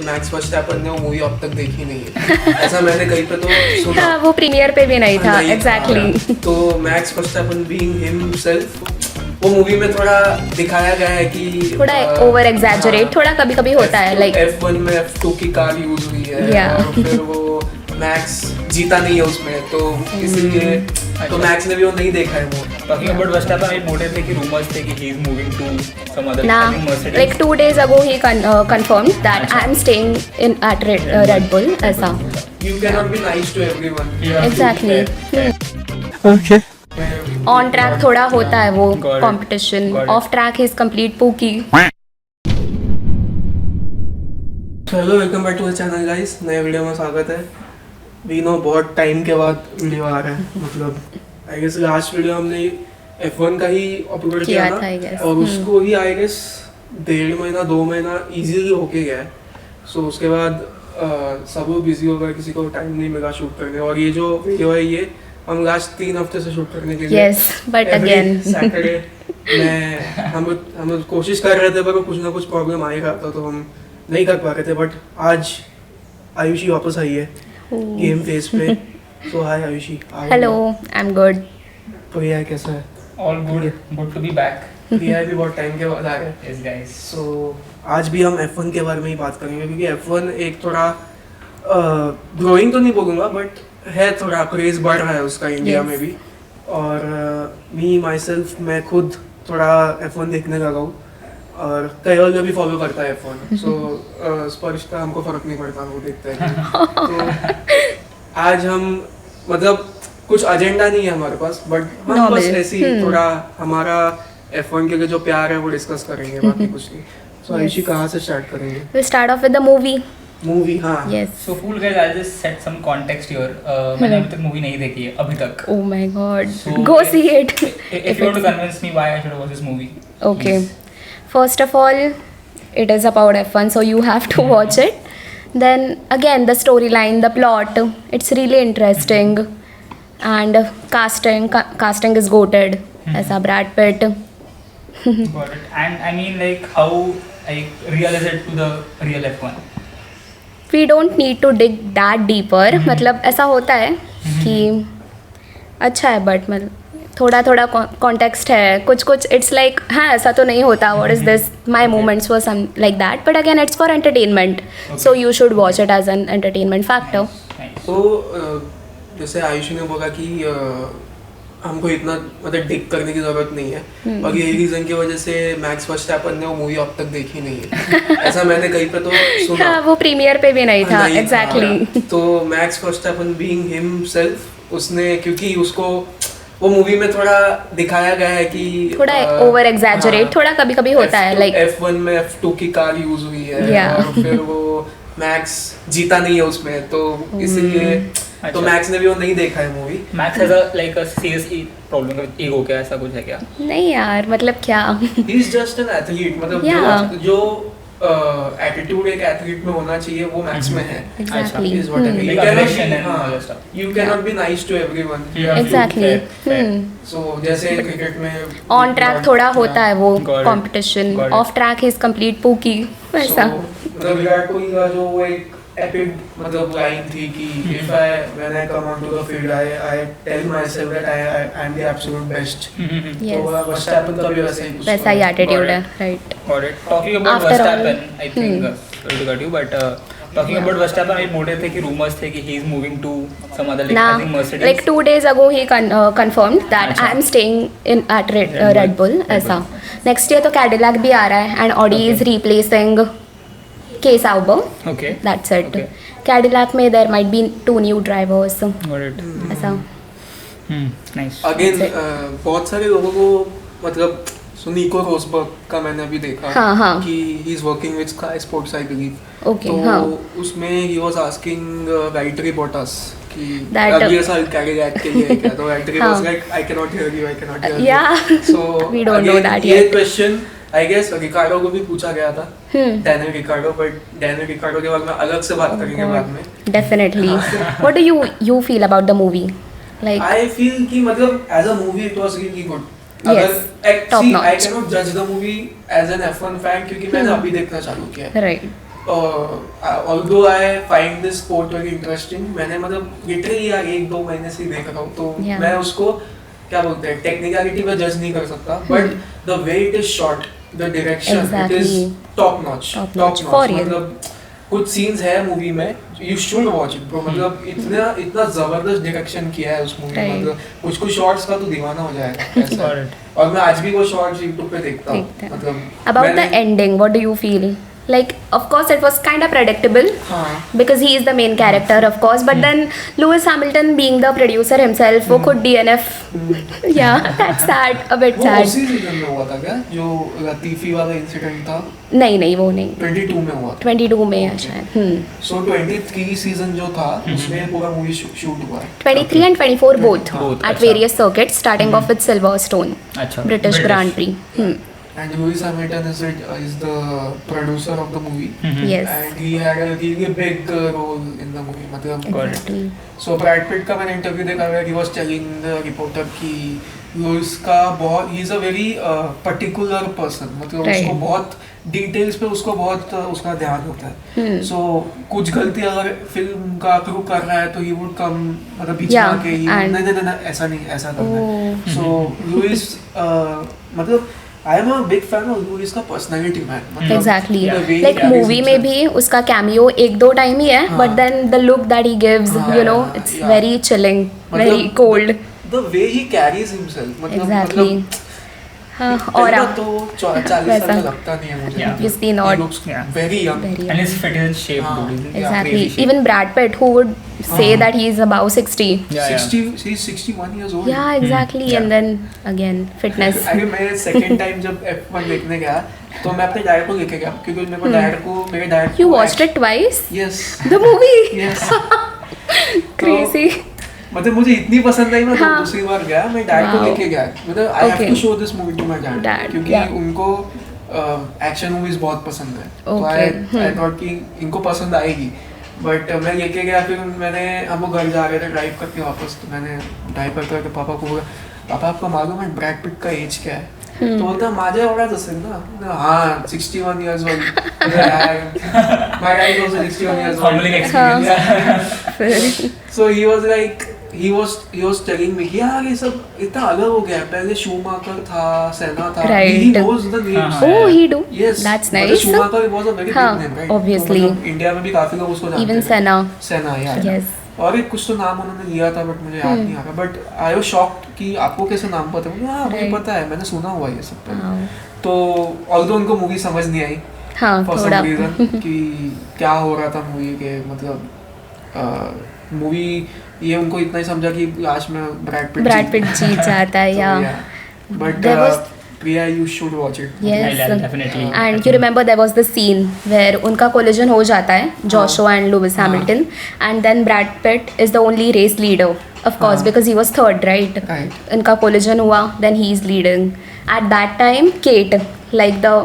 Max Verstappen ने वो movie अब तक देखी नहीं है। ऐसा मैंने कहीं पे तो सुना। वो प्रीमियर पे भी नहीं था। नहीं एग्जैक्टली। तो मैक्स वर्स्टैपन बीइंग हिमसेल्फ, वो मूवी में थोड़ा दिखाया गया है कि थोड़ा ओवर एग्जैजरेट थोड़ा कभी कभी होता है लाइक F1 में F2 की कार यूज हुई है Yeah. और फिर वो मैक्स जीता नहीं है उसमें, तो इसीलिए तो मैक्स ने भी वो नहीं देखा है वो। Talking about Verstappen, I noted थे कि rumors थे कि he is moving to some other ना I think Mercedes. like 2 days ago he confirmed that I am staying in at Red Bull ऐसा You cannot be nice to everyone. You have to exactly be fair. On track थोड़ा होता है वो Got it. Competition, Got it. Off track is complete pookie. Hello, welcome back to the channel guys. नए video में स्वागत है। We know बहुत time के बाद वीडियो आ रहा है, मतलब आई गेस लास्ट वीडियो हमने F1 का ही अपलोड किया था, I था guess. और उसको ही आई गेस 1.5 महीना 2 महीना इजीली होके गया है। सो उसके बाद सब लोग बिजी हो गए, किसी को टाइम नहीं मिला शूट करने। और ये जो वीडियो है ये हम लास्ट 3 हफ्ते से शूट करने के लिए यस बट अगेन सैटरडे में हम कोशिश कर रहे थे, पर कुछ ना कुछ प्रॉब्लम आ ही रहा था तो हम नहीं कर पा रहे थे। बट आज आयुषी वापस आई है गेम फेस पे। So hi Ayushi. Hello I am good. Priya कैसा है? All good to be back. प्रिया भी बहुत टाइम के बाद आ गए। Yes guys. सो आज भी हम F1 के बारे में ही बात करेंगे, क्योंकि F1 एक थोड़ा ग्रोइंग तो नहीं बोलूँगा बट है, थोड़ा क्रेज बढ़ रहा है उसका इंडिया Yes. में भी। और मी माई सेल्फ मैं खुद थोड़ा F1 देखने लगा हूँ और कई भी फॉलो करता है F1। सो स्पर्श का हमको फर्क नहीं पड़ता, वो देखते हैं। तो आज हम मतलब कुछ एजेंडा नहीं है हमारे पास, बट हम Normal. बस ऐसे ही थोड़ा हमारा F1 के लिए जो प्यार है वो डिस्कस करेंगे, बाकी कुछ नहीं। सो आयुषी कहाँ से स्टार्ट करेंगे? We start off with the movie. Movie, हाँ। Yes So cool guys, I'll just set some context here. मैंने अभी तक मूवी नहीं देखी है अभी तक. Oh my God So, go see it. If you want to convince me why I should watch this movie. Okay. First of all, it is about F1, so you have to watch it. Then again, the storyline, the plot, it's really interesting. And casting is goated. ऐसा Brad Pitt. Got it. And I mean like how like real is it to the real F1? We don't need to dig that deeper. मतलब ऐसा होता है कि अच्छा है but मतलब थोड़ा थोड़ा कॉन्टेक्स्ट है, कुछ कुछ इट्स लाइक हाँ ऐसा तो नहीं होता, what is this, my moments were some like that, but again it's for entertainment, so you should watch it as an entertainment factor. Nice. तो जैसे आयुषी ने बोला कि हमको इतना मतलब डिग करने की जरूरत नहीं है, और यही रीजन की वजह से मैक्स वर्स्टैपन ने वो मूवी अब तक देखी नहीं है। ऐसा मैंने कहीं पे तो सुना। हाँ वो प्रीमियर पे भी नहीं था। नहीं था। एग्जैक्टली। तो मैक्स वर्स्टैपन बीइंग हिमसेल्फ, उसने क्योंकि उसको वो मूवी में थोड़ा दिखाया गया है कि थोड़ा ओवर एग्जैजरेट थोड़ा कभी कभी होता है लाइक F1 में F2 की कार यूज हुई है Yeah. और फिर वो मैक्स जीता नहीं है उसमें, तो इसीलिए तो अच्छा। मैक्स ने भी वो नहीं देखा है movie. Max has a serious problem with ego क्या ऐसा कुछ है क्या? नहीं यार मतलब क्या he is just an athlete, मतलब Yeah. जो एटीट्यूड एक एथलीट में होना चाहिए वो मैक्स में है। Exactly Is what I mean. Like You cannot aggression be- and हाँ, all that stuff. you cannot be nice to everyone. You have to- exactly fair. So जैसे क्रिकेट में ऑन ट्रैक थोड़ा होता है वो Got it. Competition, Got it. Off track is complete pookie वैसा। मतलब विराट कोहली का जो वो एक एपिक मतलब लाइन थी कि if I when I come onto the field I tell myself that I am the absolute best. Yes. तो वर्स्टैपन का भी वैसा ही कुछ वैसा ही था। एटीट्यूड है, right. Got it. Talking about After all- Verstappen, I think sorry to cut you, but talking about Verstappen, I noted थे कि rumors थे कि he is moving to some other like ना I think Mercedes. like 2 days ago he confirmed that अच्छा. I am staying in at Red Bull ऐसा। Next year तो Cadillac भी आ रहा है एंड ऑडी इज रिप्लेसिंग के Sauber, Okay. That's it. Okay. Cadillac में there might be 2 new drivers Got it. ऐसा। Nice. Again That's it. बहुत सारे लोगों को मतलब निको रोसबर्ग का मैंने अभी देखा हाँ, हाँ. कि he is working with sky sports I believe. Okay तो हाँ उसमें ही वाज आस्किंग वैलेटरी बोटास कि That- अगले साल कैडिलैक के लिए क्या, तो वैलेटरी हाँ. Was like I can not here you, I can not here you. Yeah. So We don't know that ये yet. क्वेश्चन आई गेस रिकार्डो को भी पूछा गया था, डैनियल रिकार्डो, बट डैनियल रिकार्डो के बारे में अलग से बात करेंगे बाद में। Definitely. What do you feel about the movie like? I feel कि मतलब as a movie it was really good. Yes, top see, I notch. cannot judge the movie as an F1 fan क्योंकि मैंने अभी देखना चालू किया है। Right although I find this sport very interesting, मैंने मतलब लिटरली यार 1-2 महीने से ही देख रहा हूँ, तो Yeah. मैं उसको क्या बोलते हैं टेक्निकलिटी पे जज नहीं कर सकता, but the way it is shot, the direction, it Exactly. Is top notch. Top notch, for real. मतलब कुछ सीन्स है मूवी में, you should watch it bro. मतलब इतना जबरदस्त डायरेक्शन किया है उस मूवी में. Right. मतलब कुछ शॉट्स का तो दीवाना हो जाएगा ऐसा Got है. it. और मैं आज भी वो शॉट्स यूट्यूब पे देखता देखते हूँ. हैं. मतलब About the मैंने- ending, what do you feel? Like, of course, it was kind of predictable हाँ. because he is the main character, of course. But then Lewis Hamilton, being the producer himself, वो खुद DNF. Yeah, that's sad, a bit वो sad. उसी season में हुआ था क्या, जो लतीफी वाला इंसिडेंट था? नहीं वो नहीं. 22 में हुआ था. 22 में है शायद. सो 23 सीजन जो था उसमें पूरा मूवी शूट हुआ है. 23 and 24 both Both, at अच्छा. various circuits, starting off with Silverstone, अच्छा. British Grand Prix. And Lewis Hamilton is the producer of the movie. Yes. And he had a really big role in the movie. मतलब Got it. Exactly. so Brad Pitt का मैंने interview देखा है, he was telling the reporter कि Louis का बहुत he is a very particular person. मतलब Right. उसको बहुत डिटेल्स पे उसको बहुत उसका ध्यान होता है. So कुछ गलती अगर फिल्म का क्रू कर रहा है तो he would come मतलब बीच में Yeah, आके he and- नहीं ऐसा नहीं ऐसा करना है. Oh. So Lewis मतलब I am a big fan of Lewis का personality man. मतलब Exactly. the way he Like carries movie में himself. भी उसका cameo 1-2 टाइम ही है, हाँ. but then the look that he gives, हाँ, you know, it's yeah. very chilling, very मतलब cold. The way he carries himself. मतलब Exactly. हाँ, और पहला आप तो 40 साल वैसा. का लगता नहीं है मुझे. Yeah. obviously He not. looks Yeah. very young. Very And his fit is shape, हाँ. dude. Isn't it? Exactly. Crazy shape. Even Brad Pitt, who would say हाँ. that he is above 60. Yeah, 60, he's 61 years old. Yeah, exactly. Yeah. And then again, fitness. अरे मैं second time जब F1 देखने गया तो मैं अपने डैड को लेके गया क्योंकि मेरे dad You watched it twice? Yes. The movie? Yes. Crazy. मतलब मुझे इतनी पसंद आई मैं तो हाँ. दूसरी बार गया, मैं डैड को Wow. लेके गया. मतलब I have Okay. To show this movie to my Dad, dad क्योंकि yeah. उनको एक्शन मूवीज बहुत पसंद है. तो Okay. आई थॉट कि इनको पसंद आएगी. बट मैं लेके गया, फिर मैंने हम लोग घर जा रहे थे ड्राइव करके वापस, तो मैंने ड्राइव करके पापा को बोला, पापा आपको मालूम है ब्रैड पिट का एज क्या है? तो बोलता माझ्या एवढाच असेल ना. हाँ 61 years old. My dad was 61 years old. Humbling experience. So he was like he was telling me कि यार ये सब इतना अलग हो गया है. पहले शूमाकर था, सेना था. Right. He knows the names. हाँ. Oh, he do? Yes. That's मतलब nice. Schumacher was a very हाँ, big name, right? obviously. तो मतलब इंडिया में भी काफी लोग उसको जानते Even हैं. Senna. सेना यार. Yes. और एक कुछ तो नाम उन्होंने लिया था बट मुझे याद नहीं आ रहा. बट आई वाज शॉक्ड कि आपको कैसे नाम पता है? हाँ मुझे Right. पता है, मैंने सुना हुआ है ये सब पहले. Wow. तो ऑल्दो उनको मूवी समझ नहीं आई हाँ, फॉर थोड़ा. सम रीजन कि क्या हो रहा था मूवी के. मतलब मूवी ये उनको इतना ही समझा कि लास्ट में ब्रैड पिट जीत जाता है, yeah. But There was- Priya you should watch it. Yes. I'll definitely. And you remember there was the scene where उनका collision हो जाता है, Joshua and Lewis हाँ. Hamilton, and then Brad Pitt is the only race leader, of course, हाँ. because he was third, right? Right. इनका collision हुआ, then he is leading. At that time, Kate, like the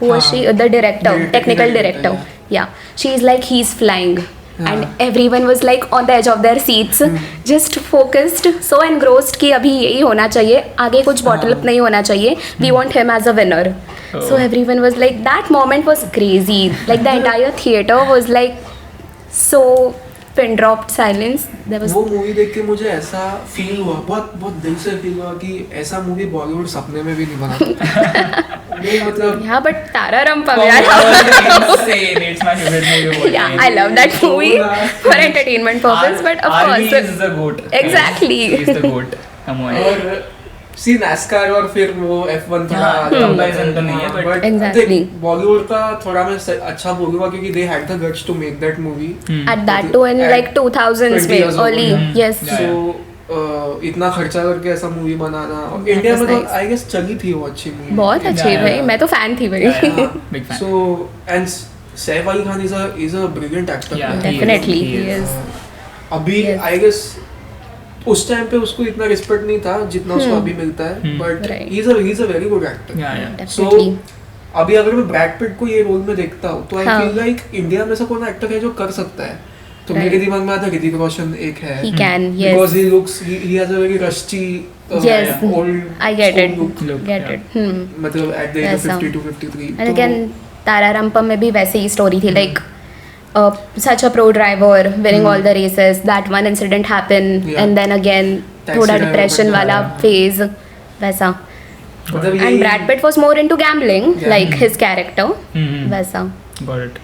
who was हाँ. she? The director, technical director. director, Yeah, she is like he's flying. हाँ. And everyone was like on the edge of their seats, just focused, so engrossed कि अभी यही होना चाहिए, आगे कुछ bottle up नहीं होना चाहिए. We want him as a winner. So Oh. everyone was like, that moment was crazy. Like the entire theater was like so pin dropped silence. There was वो मूवी देख के मुझे ऐसा फील हुआ, बहुत बहुत दिल से फील हुआ कि ऐसा मूवी बॉलीवुड सपने में भी नहीं बना. ये मतलब yeah, but Tara Rampam, Oh, yaar. insane. It's my favorite movie. Yeah, I love that movie for entertainment purpose, but of Army course, is the goat. Exactly. He's the goat. Come on. और सी NASCAR और फिर वो F1 थोड़ा हाँ, comparison तो नहीं है, but- Exactly. Bollywood का थोड़ा मैं अच्छा बोलूंगा क्योंकि they had the guts to make that movie. at that too in At like 2000s 20 में years old. early, yes. Yeah. So इतना खर्चा करके ऐसा मूवी बनाना, और That इंडिया was में तो nice. आई गेस चली थी वो अच्छी मूवी. बहुत अच्छी Yeah, भाई, yeah. मैं तो फैन थी भाई. Big fan. So and Saif Ali Khan is a brilliant actor. Yeah, Definitely, he he is. अभी Yes. आई गेस उस टाइम पे उसको इतना रिस्पेक्ट नहीं था जितना उसको अभी मिलता है, but Right. He is a very good actor. Yeah, yeah. Definitely. अभी अगर मैं ब्रैड पिट को ये रोल में देखता हूँ तो आई हाँ. फील लाइक इंडिया में से कौन एक्टर है जो कर सकता है. तो Right. मेरे दिमाग में आता ऋतिक रोशन एक है, He can, because yes. he looks he has a very rusty Yes. old I get school it. look. Look, Get yeah. it. मतलब at the age of वैसा. 52 53. And again, तारारंपम में भी वैसे ही स्टोरी थी, like such a pro driver winning all the races, that one incident happened Yeah. and then again Taxi थोड़ा driver depression बनता वाला है। phase वैसा. मतलब And यही- Brad Pitt was more into gambling, Yeah. like his character Mhm. वैसा. Got it.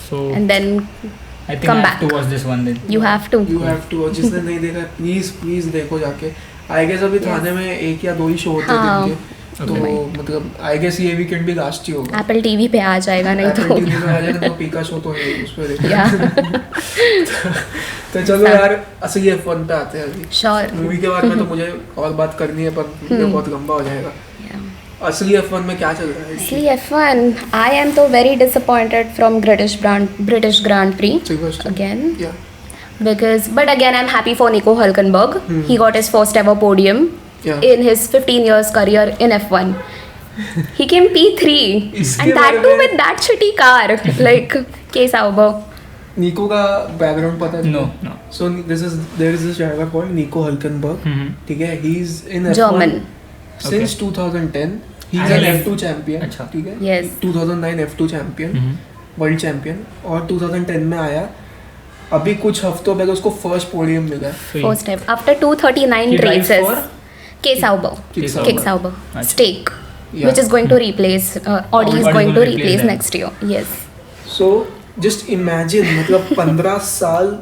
So And then I think come I have to back. watch this one then. you have to. You have to, और जिसने नहीं देखा please देखो जाके. I guess अभी थाने में एक या दो ही शो होते हाँ. हैं दिन के, तो मतलब आई गेस ये वीकेंड भी लास्ट ही होगा. Apple TV पे आ जाएगा नहीं Apple तो. TV में आ जाएगा, तो पीका शो तो है उस पे देखो. Yeah. तो चलो यार असली F1 पे आते हैं अभी. Sure. मूवी के बारे में तो मुझे और बात करनी है, पर वीडियो बहुत लंबा हो जाएगा. Yeah. असली F1 में क्या चल रहा है? Actually, F1, I am so very disappointed from British Grand Prix Silverstone. again, Yeah. but again I'm happy for Nico Hülkenberg. He got his first ever podium Yeah. in his 15 years career in F1. He came P3 इसके and that बारे too में- with that shitty car like K Sauber. निको का background पता है? No. So there is this driver called Nico Hülkenberg. Mhm. ठीक है, he is in F1 German. since 2010. He is And an he- F2 champion. अच्छा. ठीक है. Yes. 2009 F2 champion, Mhm. World champion, और 2010 में आया. अभी कुछ हफ्तों पहले उसको फर्स्ट पोडियम मिला. So First step after 239 He drives races. for? K Sauber. Kick Sauber. Kick Sauber. Achha. Stake. Yeah. Which is going to replace Audi is Audi going will to replace replace them. next year. Yes. So just imagine, मतलब 15 साल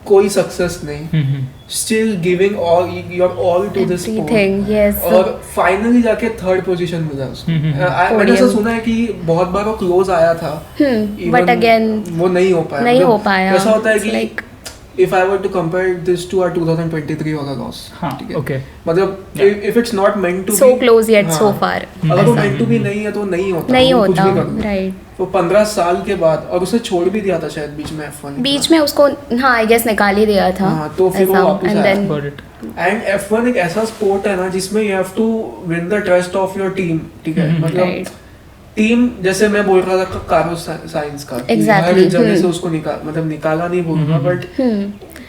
कोई success नहीं, Mhm. still giving all to this sport. Everything. Yes. और finally जाके third position मिला उसको. मैंने ऐसा सुना है कि बहुत बार वो क्लोज आया था. But Even again वो नहीं हो पाया. नहीं मतलब हो पाया. ऐसा होता है It's कि like if I were to compare this to our 2023 वाला loss, हाँ, ठीक है? okay. मतलब Yeah. if it's not meant to so be, close yet हाँ, so far. अगर वो ऐसा. meant to be नहीं है तो नहीं होता. नहीं वो कुछ होता. भी कर लो. राइट. तो 15 साल के बाद, और उसे छोड़ भी दिया था शायद बीच में F1. बीच में उसको हाँ आई गेस निकाल ही दिया था. हाँ, तो फिर वो वापस एंड आया. Then Got it. And F1 एक ऐसा स्पोर्ट है ना जिसमें you have to win the trust of your team. ठीक है, Mhm. मतलब Right. टीम, जैसे मैं बोल रहा था कार्लोस साइंस का, कि Exactly. हर जगह से उसको निकाला नहीं बोलूंगा, बट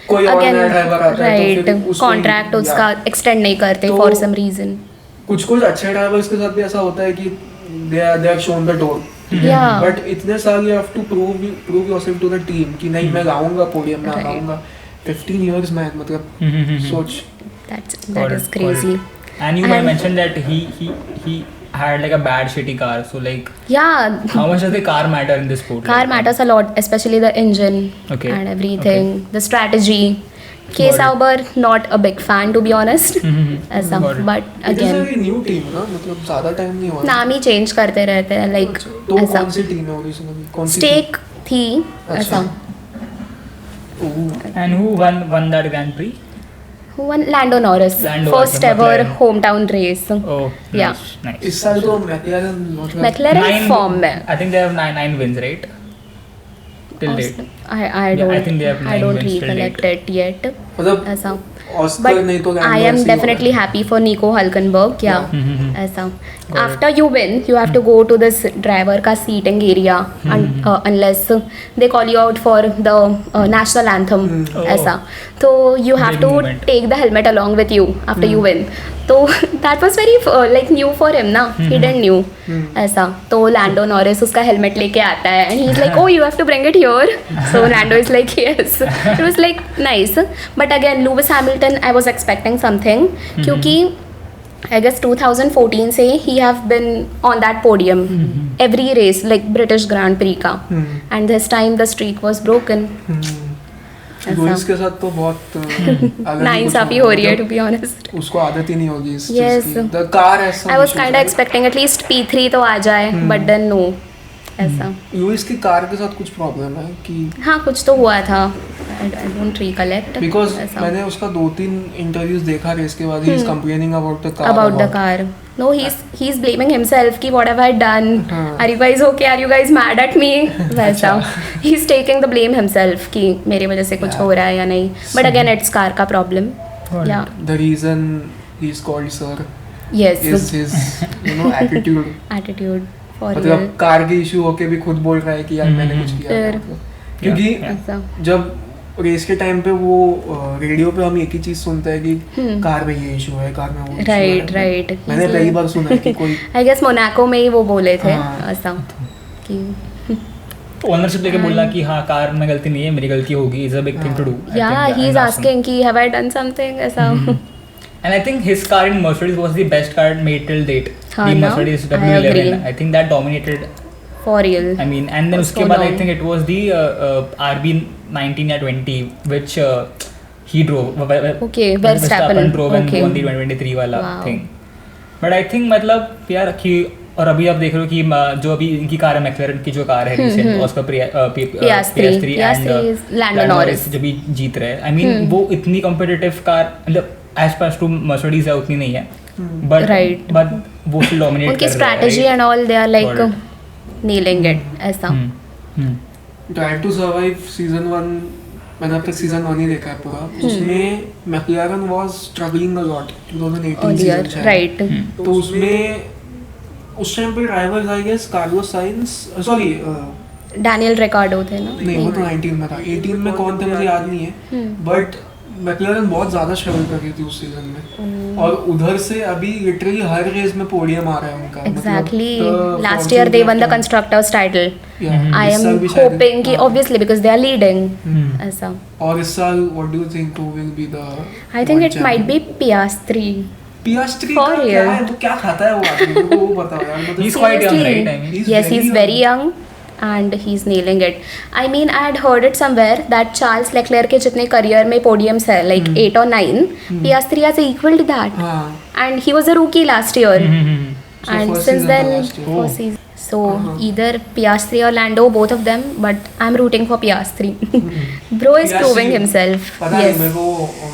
कोई और अगेन नया ड्राइवर आता है तो राइट फिर उसको कॉन्ट्रैक्ट उसका एक्सटेंड नहीं करते तो- फॉर सम रीजन. कुछ अच्छे ड्राइवर्स के साथ भी ऐसा होता है कि they have shown the door, या बट इतने साल you have to prove yourself to the team कि नहीं मैं लाऊंगा पोडियम में, Right. लाऊंगा. 15 इयर्स मैन, मतलब Mhm. सोच. that Got is it, crazy. got it. And you And- mentioned that he had like a bad shitty car. So like Yeah, how much does the car matter in this sport? car Like, matters a lot, especially the engine Okay. and everything, the strategy. K Got it. Sauber not a big fan to be honest. Mhm. ऐसा Got it. but it is again a new team ना, मतलब ज्यादा time नहीं हुआ. नाम ही change करते रहते हैं लाइक तो ऐसा. कौन सी टीम है ओरिजिनली? कौन सी स्टेक थी अच्छा. ऐसा. And who won that Grand Prix? Who won? Lando Norris. Lando First Norris, ever McLaren. hometown race. Oh, Yeah. nice. इस साल तो मैकलैरन मतलब McLaren form में. I think they have nine wins, right? Till date. I Yeah, don't I think they have I 9 don't wins till recollect it yet. मतलब ऐसा. Oscar नहीं तो But लैंडो I am ऐसे ही definitely होगा. happy for Nico Hülkenberg. Yeah. Mhm. ऐसा. Got After you win, you have to go to this driver का seating area unless they call you out for the national anthem. Oh. ऐसा. तो you have Big to moment. take the helmet along with you after you win. तो that was very like new for him ना. He didn't knew. ऐसा. तो Lando Norris उसका helmet लेके आता है and he's like, oh you have to bring it here. So Lando is like yes. It was like nice. But again Lewis Hamilton I was expecting something क्योंकि I guess 2014 से he have been on that podium every race like British Grand Prix का and this time the streak was broken. Lewis के साथ तो बहुत अलग ही नाइंसाफी कुछ हो रही है मतलब to be honest. उसको आदत ही नहीं होगी इस Yes. चीज की. द कार ऐसा I was kind of expecting at least P3 तो आ जाए but then no ऐसा. लुइस की कार के साथ कुछ प्रॉब्लम है कि हाँ कुछ तो हुआ था. I don't recollect. बिकॉज ऐसा. मैंने उसका 2-3 इंटरव्यूज देखा रेस के बाद, he is complaining about the car. About the car. No, he's blaming himself कि what have I done? हाँ. Are you guys okay? Are you guys mad at me? वैसा. He's taking the blame himself कि मेरी वजह से कुछ Yeah. हो रहा है या नहीं. But again, it's car का problem. Got Yeah. The reason he is called sir Yes. Is his attitude. Attitude for real. मतलब कार की इशू होके भी खुद बोल रहा है कि यार मैंने कुछ किया है. फिर- मतलब. क्योंकि Yeah. ऐसा. जब रेस के टाइम पे वो रेडियो पे हम एक ही चीज सुनते हैं कि कार में ये इशू है, कार में वो issue Right, है. right. मैंने He's पहली like- बार सुना है कि कोई I guess मोनाको में ही वो बोले थे हाँ. ऐसा. कि ओनरशिप लेके बोलना कि हाँ कार में गलती नहीं है, मेरी गलती होगी, is a big thing to do. या ही इज आस्किंग कि हैव आई डन समथिंग ऐसा. And I think his car in Mercedes was the best car made till date. हाँ, The ना? Mercedes I agree. W11. I think that dominated. For real. I mean, and then For उसके so बाद I long. think it was the RB19 या 20 which he drove. Okay, Verstappen. drove and Okay. won the 2023 वाला Wow. thing. But I think मतलब यार कि और अभी आप देख रहे हो कि जो अभी इनकी कार है मैक्लेरन की जो कार है रिसेंट उसका PS3 is Lando Norris. जो भी जीत रहे हैं. I mean वो इतनी कॉम्पिटिटिव कार मतलब एज पास टू मर्सिडीज है उतनी नहीं है. But Right. बट वो फिर डोमिनेट उनकी कर रहा है. Strategy and all they are like Got nailing it ऐसा. ड्राइव टू सर्वाइव सीजन 1 मैंने अब तक सीजन 1 ही देखा है पूरा. उसमें McLaren was struggling a lot 2018 season Earlier, शायद. right. तो उसमें उस टाइम पे drivers I guess Carlos Sainz sorry Daniel Ricciardo थे ना. नहीं वो तो 19 में था. 18 में कौन थे मुझे याद नहीं है. बट मैक्लारन बहुत ज्यादा स्ट्रगल कर रही थी उस सीजन में. और उधर से अभी लिटरली हर रेस में पोडियम आ रहा है उनका. Exactly. Last year they won the constructors title. I इस am साल भी शायद- hoping कि हाँ. obviously because they are leading ऐसा. और इस साल what do you think who will be the I think it might be Piastri. पियास्ट्री For का क्या real. है वो क्या खाता है वो आदमी मेरे को वो बताओ यार. मतलब He's quite young, Seriously. right? I mean, He's Yes, very he's young. very young and he's nailing it. I mean, I had heard it somewhere that Charles Leclerc के जितने करियर में podiums है like 8 or 9, Piastri has equaled that. हाँ. And he was a rookie last year. So And first since season then, था last year. first season. So either Piastri or Lando, both of them. But I'm rooting for Piastri. Bro is Piastri, proving himself. पता नहीं Yes. मेरे को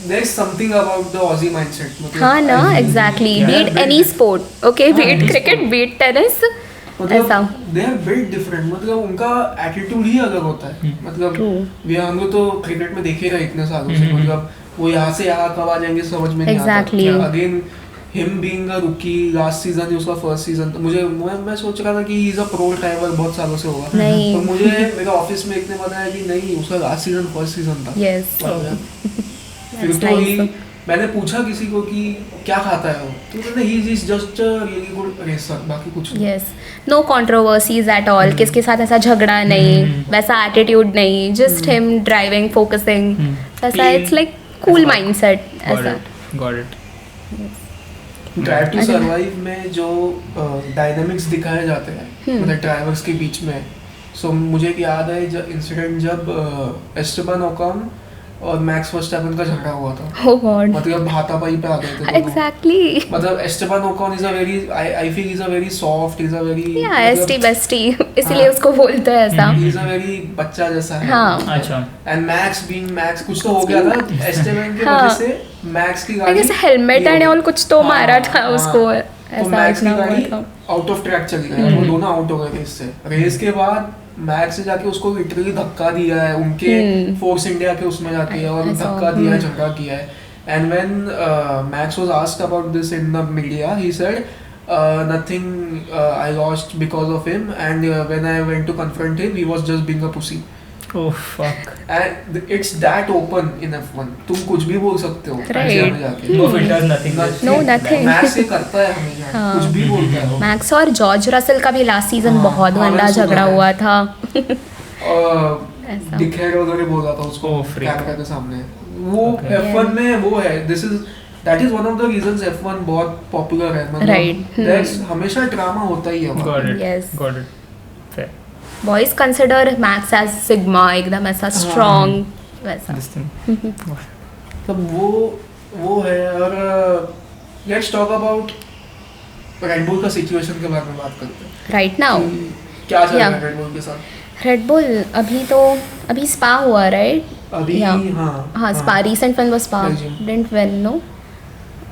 there is something about the Aussie mindset. मतलब हाँ ना, I feel- exactly. Yeah. Beat any sport. Okay, हाँ, beat any cricket, sport. beat tennis. मतलब ऐसा. they are built different. मतलब उनका एटीट्यूड ही अलग होता है. मतलब True. हम लोग तो क्रिकेट में देखे रहे इतने सालों से. मतलब वो यहाँ से यहाँ कब आ जाएंगे समझ में नहीं Exactly. आता. अगेन हिम बीइंग अ रूकी लास्ट सीजन ही उसका फर्स्ट सीजन. तो मुझे मैं सोच रहा था कि ही इज अ प्रो ड्राइवर बहुत सालों से होगा. नहीं. तो मुझे मेरे ऑफिस में एक ने बताया कि नहीं उसका लास्ट सीजन फर्स्ट सीजन था. Yes. फिर That's तो ही nice. मैंने पूछा किसी को कि क्या खाता है वो. तो कहते he is just a really good racer. बाकी कुछ नहीं. Yes. No controversies at all. किसके साथ ऐसा झगड़ा नहीं, वैसा एटीट्यूड नहीं. Just him driving, focusing. ऐसा it's like cool mindset. Got ऐसा. it. Got it. Drive to survive में जो डायनामिक्स दिखाए जाते हैं मतलब ड्राइवर्स के बीच में. सो मुझे एक याद है जब इंसिडेंट जब एस्टेबन ओकॉन और मैक्स वर्स्टैपेन का झगड़ा हुआ था. Oh God. मतलब हाथापाई पे आ गए थे दोनों. Exactly. मतलब Esteban Ocon is a very I feel is a very soft. Is a very Yeah, ST bestie. इसलिए उसको बोलते हैं ऐसा. इज अ वेरी बच्चा जैसा है. हाँ. अच्छा. एंड मैक्स बीइंग मैक्स कुछ तो हो गया था एस्टेबन की हाँ. वजह से मैक्स की I गाड़ी guess helmet and all कुछ तो मारा था हाँ. उसको. तो ऐसा मैक्स की इतना हुआ गाड़ी था. आउट ऑफ ट्रैक चली गई. वो दोनों आउट हो गए रेस से. रेस के बाद मैक्स से जाके उसको लिटरली धक्का दिया है उनके फोर्स इंडिया के उसमें जाके और I saw. धक्का दिया है झगड़ा किया है. And when max was asked about this in the media he said nothing I lost because of him and when I went to confront him he was just being a pussy. Oh fuck. And it's that open in F1. तुम कुछ भी बोल सकते हो Right. ऐसे में जाके. No filters, nothing. just No, like nothing. that. Max ये करता है हमेशा. हाँ. कुछ भी बोलता है वो. मैक्स और जॉर्ज रसल का भी लास्ट सीजन हाँ, बहुत हाँ, गंदा मैंने सुना झगड़ा है. हुआ था. ऐसा. दिखेगा वगैरह बोला था उसको Oh, freak. कैमरा के सामने. वो Okay. F1 में वो है. That is one of the reasons F1 बहुत पॉपुलर है. Right. There's हमेशा ड्रामा होता ही है वहाँ. Got it. Yes. Got it. Fair. Boys consider Max as sigma एकदम ऐसा स्ट्रॉन्ग वैसा. This thing. तब वो है. और let's talk about red Bull का सिचुएशन के बारे में बात करते हैं. राइट नाउ कि क्या चल रहा है Yeah. रेड बुल के साथ. रेड बुल अभी स्पा हुआ राइट. अभी हाँ Spa recent one was Spa Belgium. Didn't win no.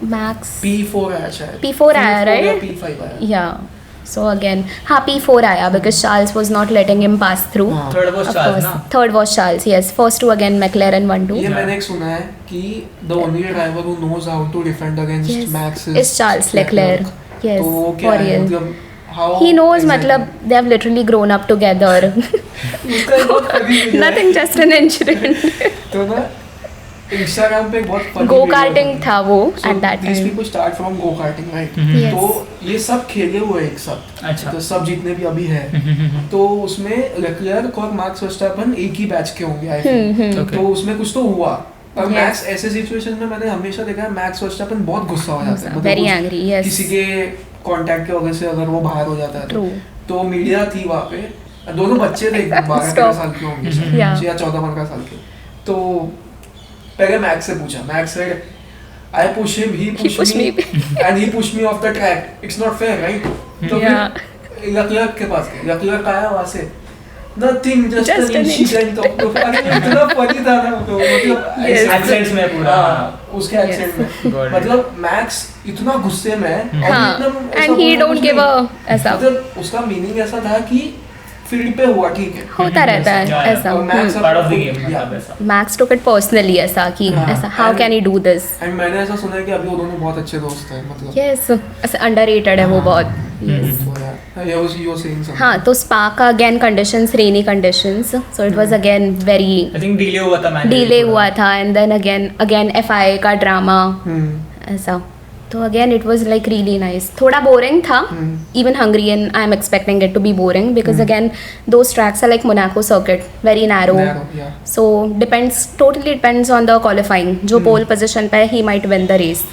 Max P4 आया शायद. P4 आया, या right? P5 आया. या सो अगेन हाँ P4 आया because Charles was not letting him pass through. हाँ. Third was Charles, na? Third was Charles yes. First two again McLaren 1-2. ये मैंने एक सुना है कि the only driver who knows how to defend against Max is Charles Leclerc. Yes, तो वो क्या for है real. मतलब how He knows exactly? मतलब they have literally grown up together. उसका एक बहुत करीबी है. Nothing, just an incident. तो ना इंस्टाग्राम पे बहुत funny गो video कार्टिंग बनी। था वो So, at that these time. people start from go karting, right? Yes. तो ये सब खेले हुए एक साथ, अच्छा। तो सब जितने भी अभी है, तो उसमें लेक्लर्क और मैक्स वर्स्टैपन एक ही बैच के होंगे, I think. Okay. तो उसमें कुछ तो हुआ, और Yes. मैक्स ऐसे सिचुएशन में मैंने हमेशा देखा है मैक्स वर्स्टैपन बहुत गुस्सा हो जाता है, Very उस- angry, yes. किसी के कांटेक्ट की वजह से अगर वो बाहर हो जाता है True. तो मीडिया थी वहाँ पे, दोनों बच्चे थे, 12-13 Stop. साल के होंगे Yeah. या 14-15 साल के, तो पहले मैक्स से पूछा, मैक्स से I push him, he pushed pushed me, me. and he pushed me off the track. It's not fair, right? तो Yeah. फिर लकलक के पास गए, लकलक आया वहाँ से, nothing, just Just an an incident. तो अरे इतना funny था ना, तो मतलब Yes. Accents में पूरा। हाँ, उसके Yes. accent में, Got it. मतलब मैक्स इतना गुस्से में है, और हाँ, एकदम ऐसा and he बोलना don't कुछ give नहीं। a ऐसा मतलब उसका मीनिंग ऐसा था कि फील्ड पे हुआ, ठीक है, होता रहता है Yeah, ऐसा. और max Part of the game, Yeah. मतलब ऐसा। मैक्स टुक इट पर्सनली ऐसा कि हाँ, ऐसा how and- can he do this. And मैंने ऐसा सुना है कि अभी वो दोनों बहुत अच्छे दोस्त हैं, मतलब यस, ऐसे अंडररेटेड है वो हाँ. बहुत. Yes. So, yeah, I was you were saying something. हाँ, तो स्पा का again conditions, rainy conditions, so it was again very I think delay हुआ था मैच। डिले हुआ था, एंड देन अगेन एफआई का ड्रामा ऐसा. तो again it was like really nice. थोड़ा बोरिंग था, even Hungarian I am expecting it to be boring because again those tracks are like Monaco circuit, very narrow. Narrow, yeah. So totally depends on the qualifying. जो pole position पे ही might win the race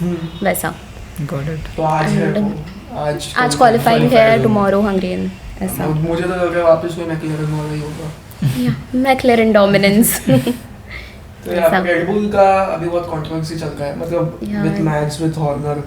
वैसा. Got it. तो आज है And- वो, आज qualifying है, qualified tomorrow Hungarian ऐसा. मुझे तो लग रहा है वापस कोई मैक्लेरन वाला ही होगा. मैक्लेरन डोमिनेंस. तो यार ऐसा. रेड बुल का अभी बहुत कंट्रोवर्सी चल रहा है, मतलब Yeah. With Max, with Horner.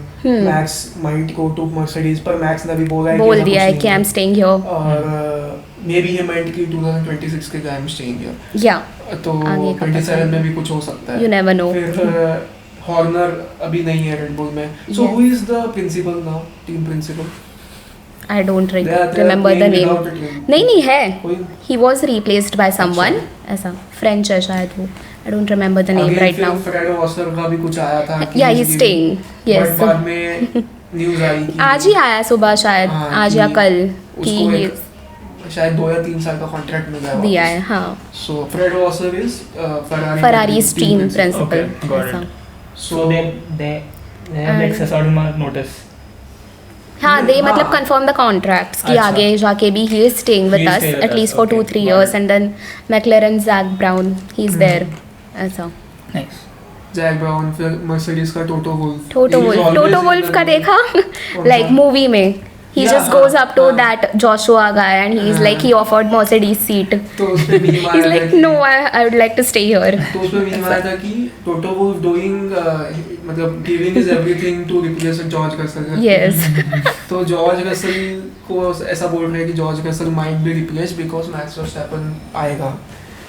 Max might go to Mercedes, पर मैक्स ने अभी बोला है बोल ऐसा दिया कुछ है नहीं कि आई एम स्टेइंग हियर. और मे बी ही मेंट कि 2026 के आई एम स्टेइंग हियर, या तो आगे का पता 27 में नहीं. भी कुछ हो सकता है. You never know. फिर हॉर्नर अभी नहीं है रेड बुल में, so Yes. Who is the principal now, team principal? I don't They are remember the playing name. without a team. नहीं है. कोई he was replaced by someone ऐसा. French है शायद वो. I don't remember the name right now. Fred Vasseur का भी कुछ आया था कि या ही he's leaving. Staying. But yes. बाद में न्यूज़ आई कि आज ही आया सुबह शायद, हाँ, आज या कि कल कि उसको ये एक शायद 2 या 3 साल का कॉन्ट्रैक्ट मिला है दिया है. हाँ, so Fred Vasseur is Ferrari team principal Okay, got ऐसा. it. So So they have like And- sort of notice. हाँ, दे हाँ. मतलब कंफर्म द कॉन्ट्रैक्ट्स कि अच्छा. आगे जाके भी he is staying with He is us staying with at least us, for okay. 2-3 Got years it. And then McLaren Zak Brown he is there ऐसा. Nice. Zak Brown, फिर मर्सिडीज का Toto Wolff. Toto Wolff का देखा like movie में he Yeah, just goes up to हाँ. that Joshua guy and he's like he offered Mercedes seat. तो उस पे मीम He's आया था like कि no, I would like to stay here. तो उस पे मीम आया था कि टोटो वुल्फ डूइंग मतलब giving is everything to replace George Russell. Yes. तो जॉर्ज रसल को ऐसा बोल रहे हैं कि George Russell might be replace because Max Verstappen आएगा.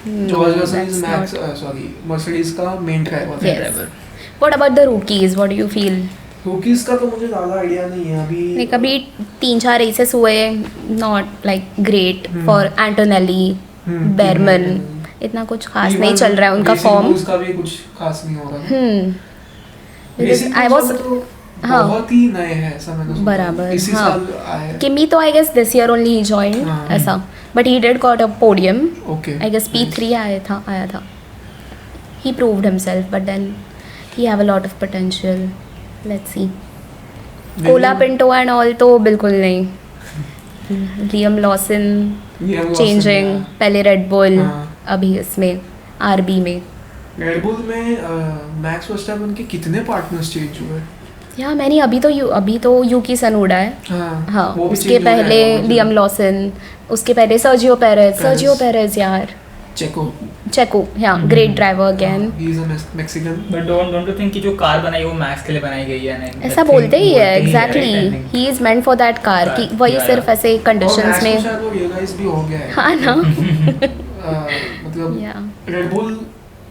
George Russell is that's Max not- sorry Mercedes का main driver. Yes. What about the rookies? What do you feel? Rookies का तो मुझे ज़्यादा आइडिया नहीं है अभी. Like अभी 3-4 रेसेस हुए, not like great for Antonelli, Behrman. इतना कुछ खास नहीं चल रहा है उनका फॉर्म. उसका भी कुछ खास नहीं हो रहा. Because Racing I Bulls was वाले तो हाँ. बहुत ही नए हैं ऐसा मैंने सुना. बराबर, इसी हाँ. साल आए. Kimi तो I guess this year only he joined हाँ. ऐसा, but he did got a podium. Okay. I guess P3 आया था. He proved himself, but then he have a lot of potential. Let's see. Cola Pinto and all तो बिल्कुल नहीं. Liam Lawson changing, पहले red bull, हाँ. अभी इसमें RB में. रेड बुल में मैक्स वर्स्टैपन के कितने पार्टनर्स चेंज हुए? या मैंने अभी तो यूकी सनोडा है. हाँ. हाँ, वो भी उसके change हो पहले जाएगा, वो लियम लॉसन, उसके पहले सर्जियो पेरेज यार. चेको, या great driver again. He is a Mexican. But don't you think कि जो कार बनाई वो मैक्स के लिए बनाई गई है ना? ऐसा बोलते ही है exactly. He is meant for that car कि वही Yeah, सिर्फ yeah. ऐसे कंडीशंस में. शायद वो रियलाइज भी हो गया है. हाँ ना. मतलब Yeah. रेड बुल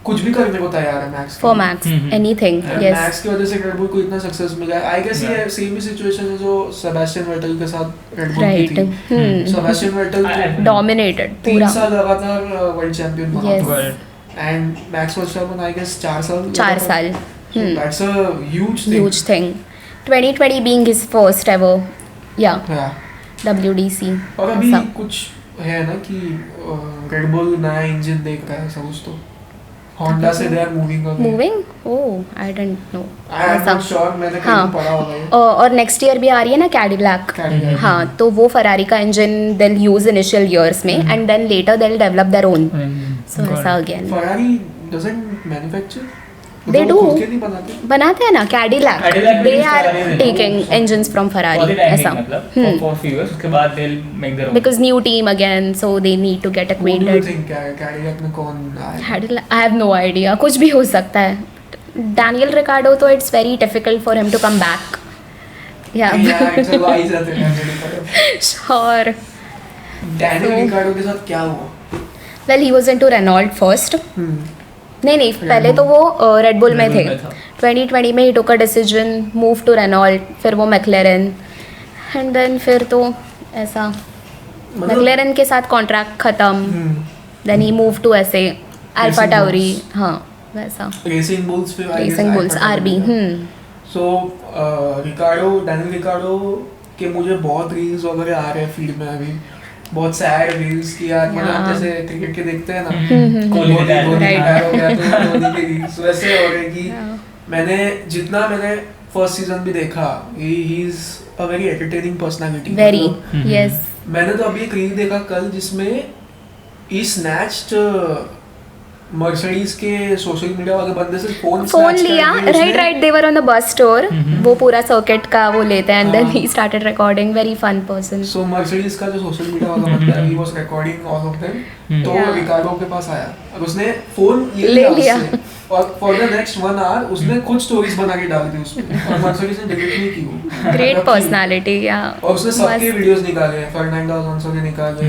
कुछ भी करने को तैयार है max. For Max, anything, yes. Max की वजह से रेड बुल को इतना सक्सेस मिला है. आई गेस ये Yeah. सेम ही सिचुएशन है जो सेबेस्टियन वेटल के साथ रेड बुल की Right. थी. सेबेस्टियन वेटल Dominated 3 पूरा. साल लगातार वर्ल्ड चैंपियन बना Yes. था. But and Max Verstappen I guess 4 साल. 4 साल. That's a huge thing. Huge thing. 2020 being his first ever, yeah, हाँ. WDC. और अभी ऐसा. कुछ है ना कि रेड बुल नया इंजन देख रहा है ऐसा कुछ तो. होंडा से they are moving away. Moving, oh I don't know. I am not sure, मैंने कहीं हाँ। पढ़ा होगा ये। और नेक्स्ट ईयर भी आ रही है ना कैडिलैक। Cadillac। हाँ, तो वो फरारी का engine they use initial years में and then later they develop their own. So ऐसा again Ferrari doesn't manufacture? They वो do। खुद के नहीं बनाते? बनाते हैं ना कैडिलैक, Cadillac दे भी आर Ferrari ने टेकिंग वो- engines from for the Ferrari time ऐसा। being, मतलब for few years, उसके बाद they'll make their own. Because new team again, so they need to get Who do you acquainted. think Cadillac में कौन आया? I have no idea, कुछ भी हो सकता है। Daniel Ricciardo तो it's very difficult for him to come back. Yeah, चलो आ ही जाते हैं Daniel Ricciardo। sure. Daniel Ricciardo के साथ क्या हुआ? Well, he was into Renault first. नहीं पहले तो वो रेड बुल में Red थे। Bull में था। 2020 में ही took a decision move to Renault, फिर वो मैक्लेरन एंड देन फिर तो ऐसा मतलब- मैक्लेरन के साथ कॉन्ट्रैक्ट खत्म, देन ही मूव टू ऐसे अल्फा Racing टाउरी। Bulls। हाँ वैसा Racing Bulls फिर I guess racing Bulls Alfa RB. Tauri। So Daniel Ricciardo के मुझे बहुत रील्स वगैरह आ रहे हैं फीड में अभी, बहुत सैड रील्स की यार, मतलब आप हाँ। जैसे क्रिकेट के देखते हैं ना, कोहली धोनी retire हो गया। retire हो गया तो धोनी के रील्स वैसे हो रहे कि मैंने फर्स्ट सीजन भी देखा, ही is a very entertaining personality. Very yes. मैंने तो अभी एक रील देखा कल जिसमें ही स्नैच्ड मर्सिडीज के सोशल मीडिया वाले बंदे से फोन फोन लिया, right they were on the bus tour, वो पूरा सर्किट का वो लेते हैं एंड देन हाँ। He started recording, very fun person. So Mercedes का जो सोशल मीडिया वाला बंदा है, he was recording all of them, तो Yeah. रिकार्डो के पास आया और उसने फोन ले ले लिया लिया। उससे, और फॉर द नेक्स्ट 1 आवर उसने खुद स्टोरीज बना के डाल दी उसमें, और मर्सिडीज ने डिलीट नहीं की वो। ग्रेट रखी। पर्सनालिटी या और उसने सबके वीडियोस निकाले, फर्नांडो अलोंसो के निकाले,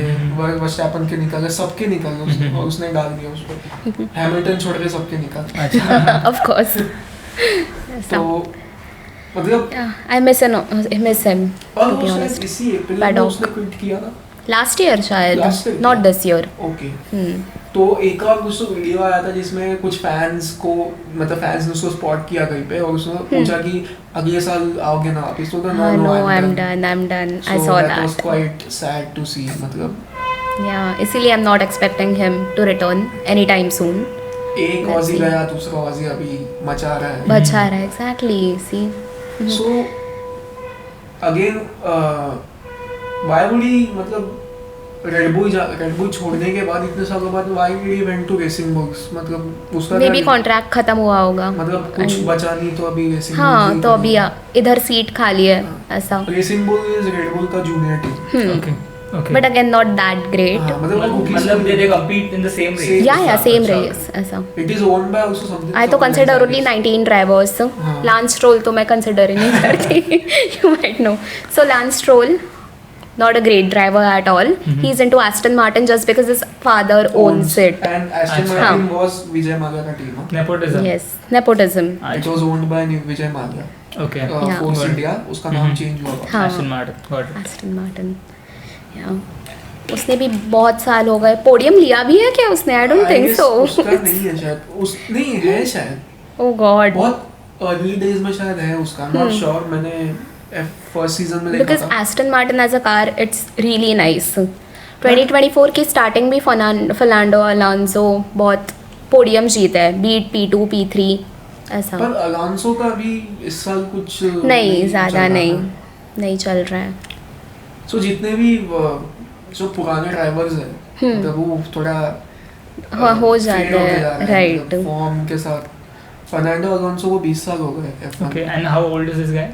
वर्स्टैपन के निकाले, सबके निकाले उसने, और उसने डाल दिया उस पे, हैमिल्टन छोड़ के सबके निकाले। अच्छा। Of course. तो मतलब आई मिस हिम और टू बी उसने ऑनेस्ट। इसी अप्रैल में Paddock। उसने क्विट किया था। लास्ट ईयर शायद, Last year नॉट क्या? This year. ओके, तो एक और कुछ तो वीडियो आया था जिसमें कुछ फैंस को, मतलब फैंस ने उसको स्पॉट किया कहीं पे और उसने पूछा कि अगले साल आओगे ना वापस, तो no I am done, I saw that was that. Quite sad to see, मतलब या इसीलिए I am not expecting him to return any time soon. एक Let's ऑजी see. गया, दूसरा ऑजी अभी मचा रहा है। बचा रहा है exactly. See so again why would he, मतलब रेड बुल छोड़ने के बाद इतने सालों बाद why did he went to racing Bulls, मतलब उसका मे क्या बी नहीं- कॉन्ट्रैक्ट खत्म हुआ होगा। मतलब कुछ And- बचा नहीं तो अभी रेसिंग हाँ तो अभी इधर सीट खाली है ऐसा। Racing Bull is Red Bull का junior team. Okay. Okay. But again not that great. हाँ, मतलब वो cookies मतलब के- they compete in the same race. Same- या सेम अच्छा, रेस ऐसा। It is owned by also something. आई तो कंसिडर ओनली 19 ड्राइवर्स। हाँ। लांस स्ट्रोल तो मैं कंसिडर ही नहीं करती। You might know. So lance stroll not a great driver at all. He's into Aston Martin just because his father owns it. And Aston अच्छा। Martin was Vijay Mallya का team. huh? Nepotism. Yes, nepotism. It was owned by Vijay Mallya. Okay. Yeah. Force Got it. India, उसका नाम change हुआ था। हाँ। Aston Martin. Got it. Aston Martin. Yeah. उसने भी बहुत साल हो गए। पोडियम लिया भी है क्या उसने? I don't I think guess so. उसका नहीं है शायद, उस नहीं है शायद, Oh God. बहुत अर्ली डेज में शायद है उसका, नॉट श्योर, मैंने फर्स्ट सीजन में देखा Because था। Aston Martin as a car, it's really nice. 2024 की स्टार्टिंग भी फर्नांडो अलोंसो बहुत पोडियम जीते हैं, बीट P2 P3 ऐसा। पर अलोंसो का भी इस साल कुछ नहीं ज़्यादा चल रहा नहीं था। नहीं चल रहा है। सो जितने भी जो पुराने ड्राइवर्स हैं, मतलब वो थोड़ा हाँ हो जाते हैं राइट राइट। फॉर्म के साथ। फर्नांडो अलोंसो को 20 साल हो गए F1 Okay. And how old is this guy?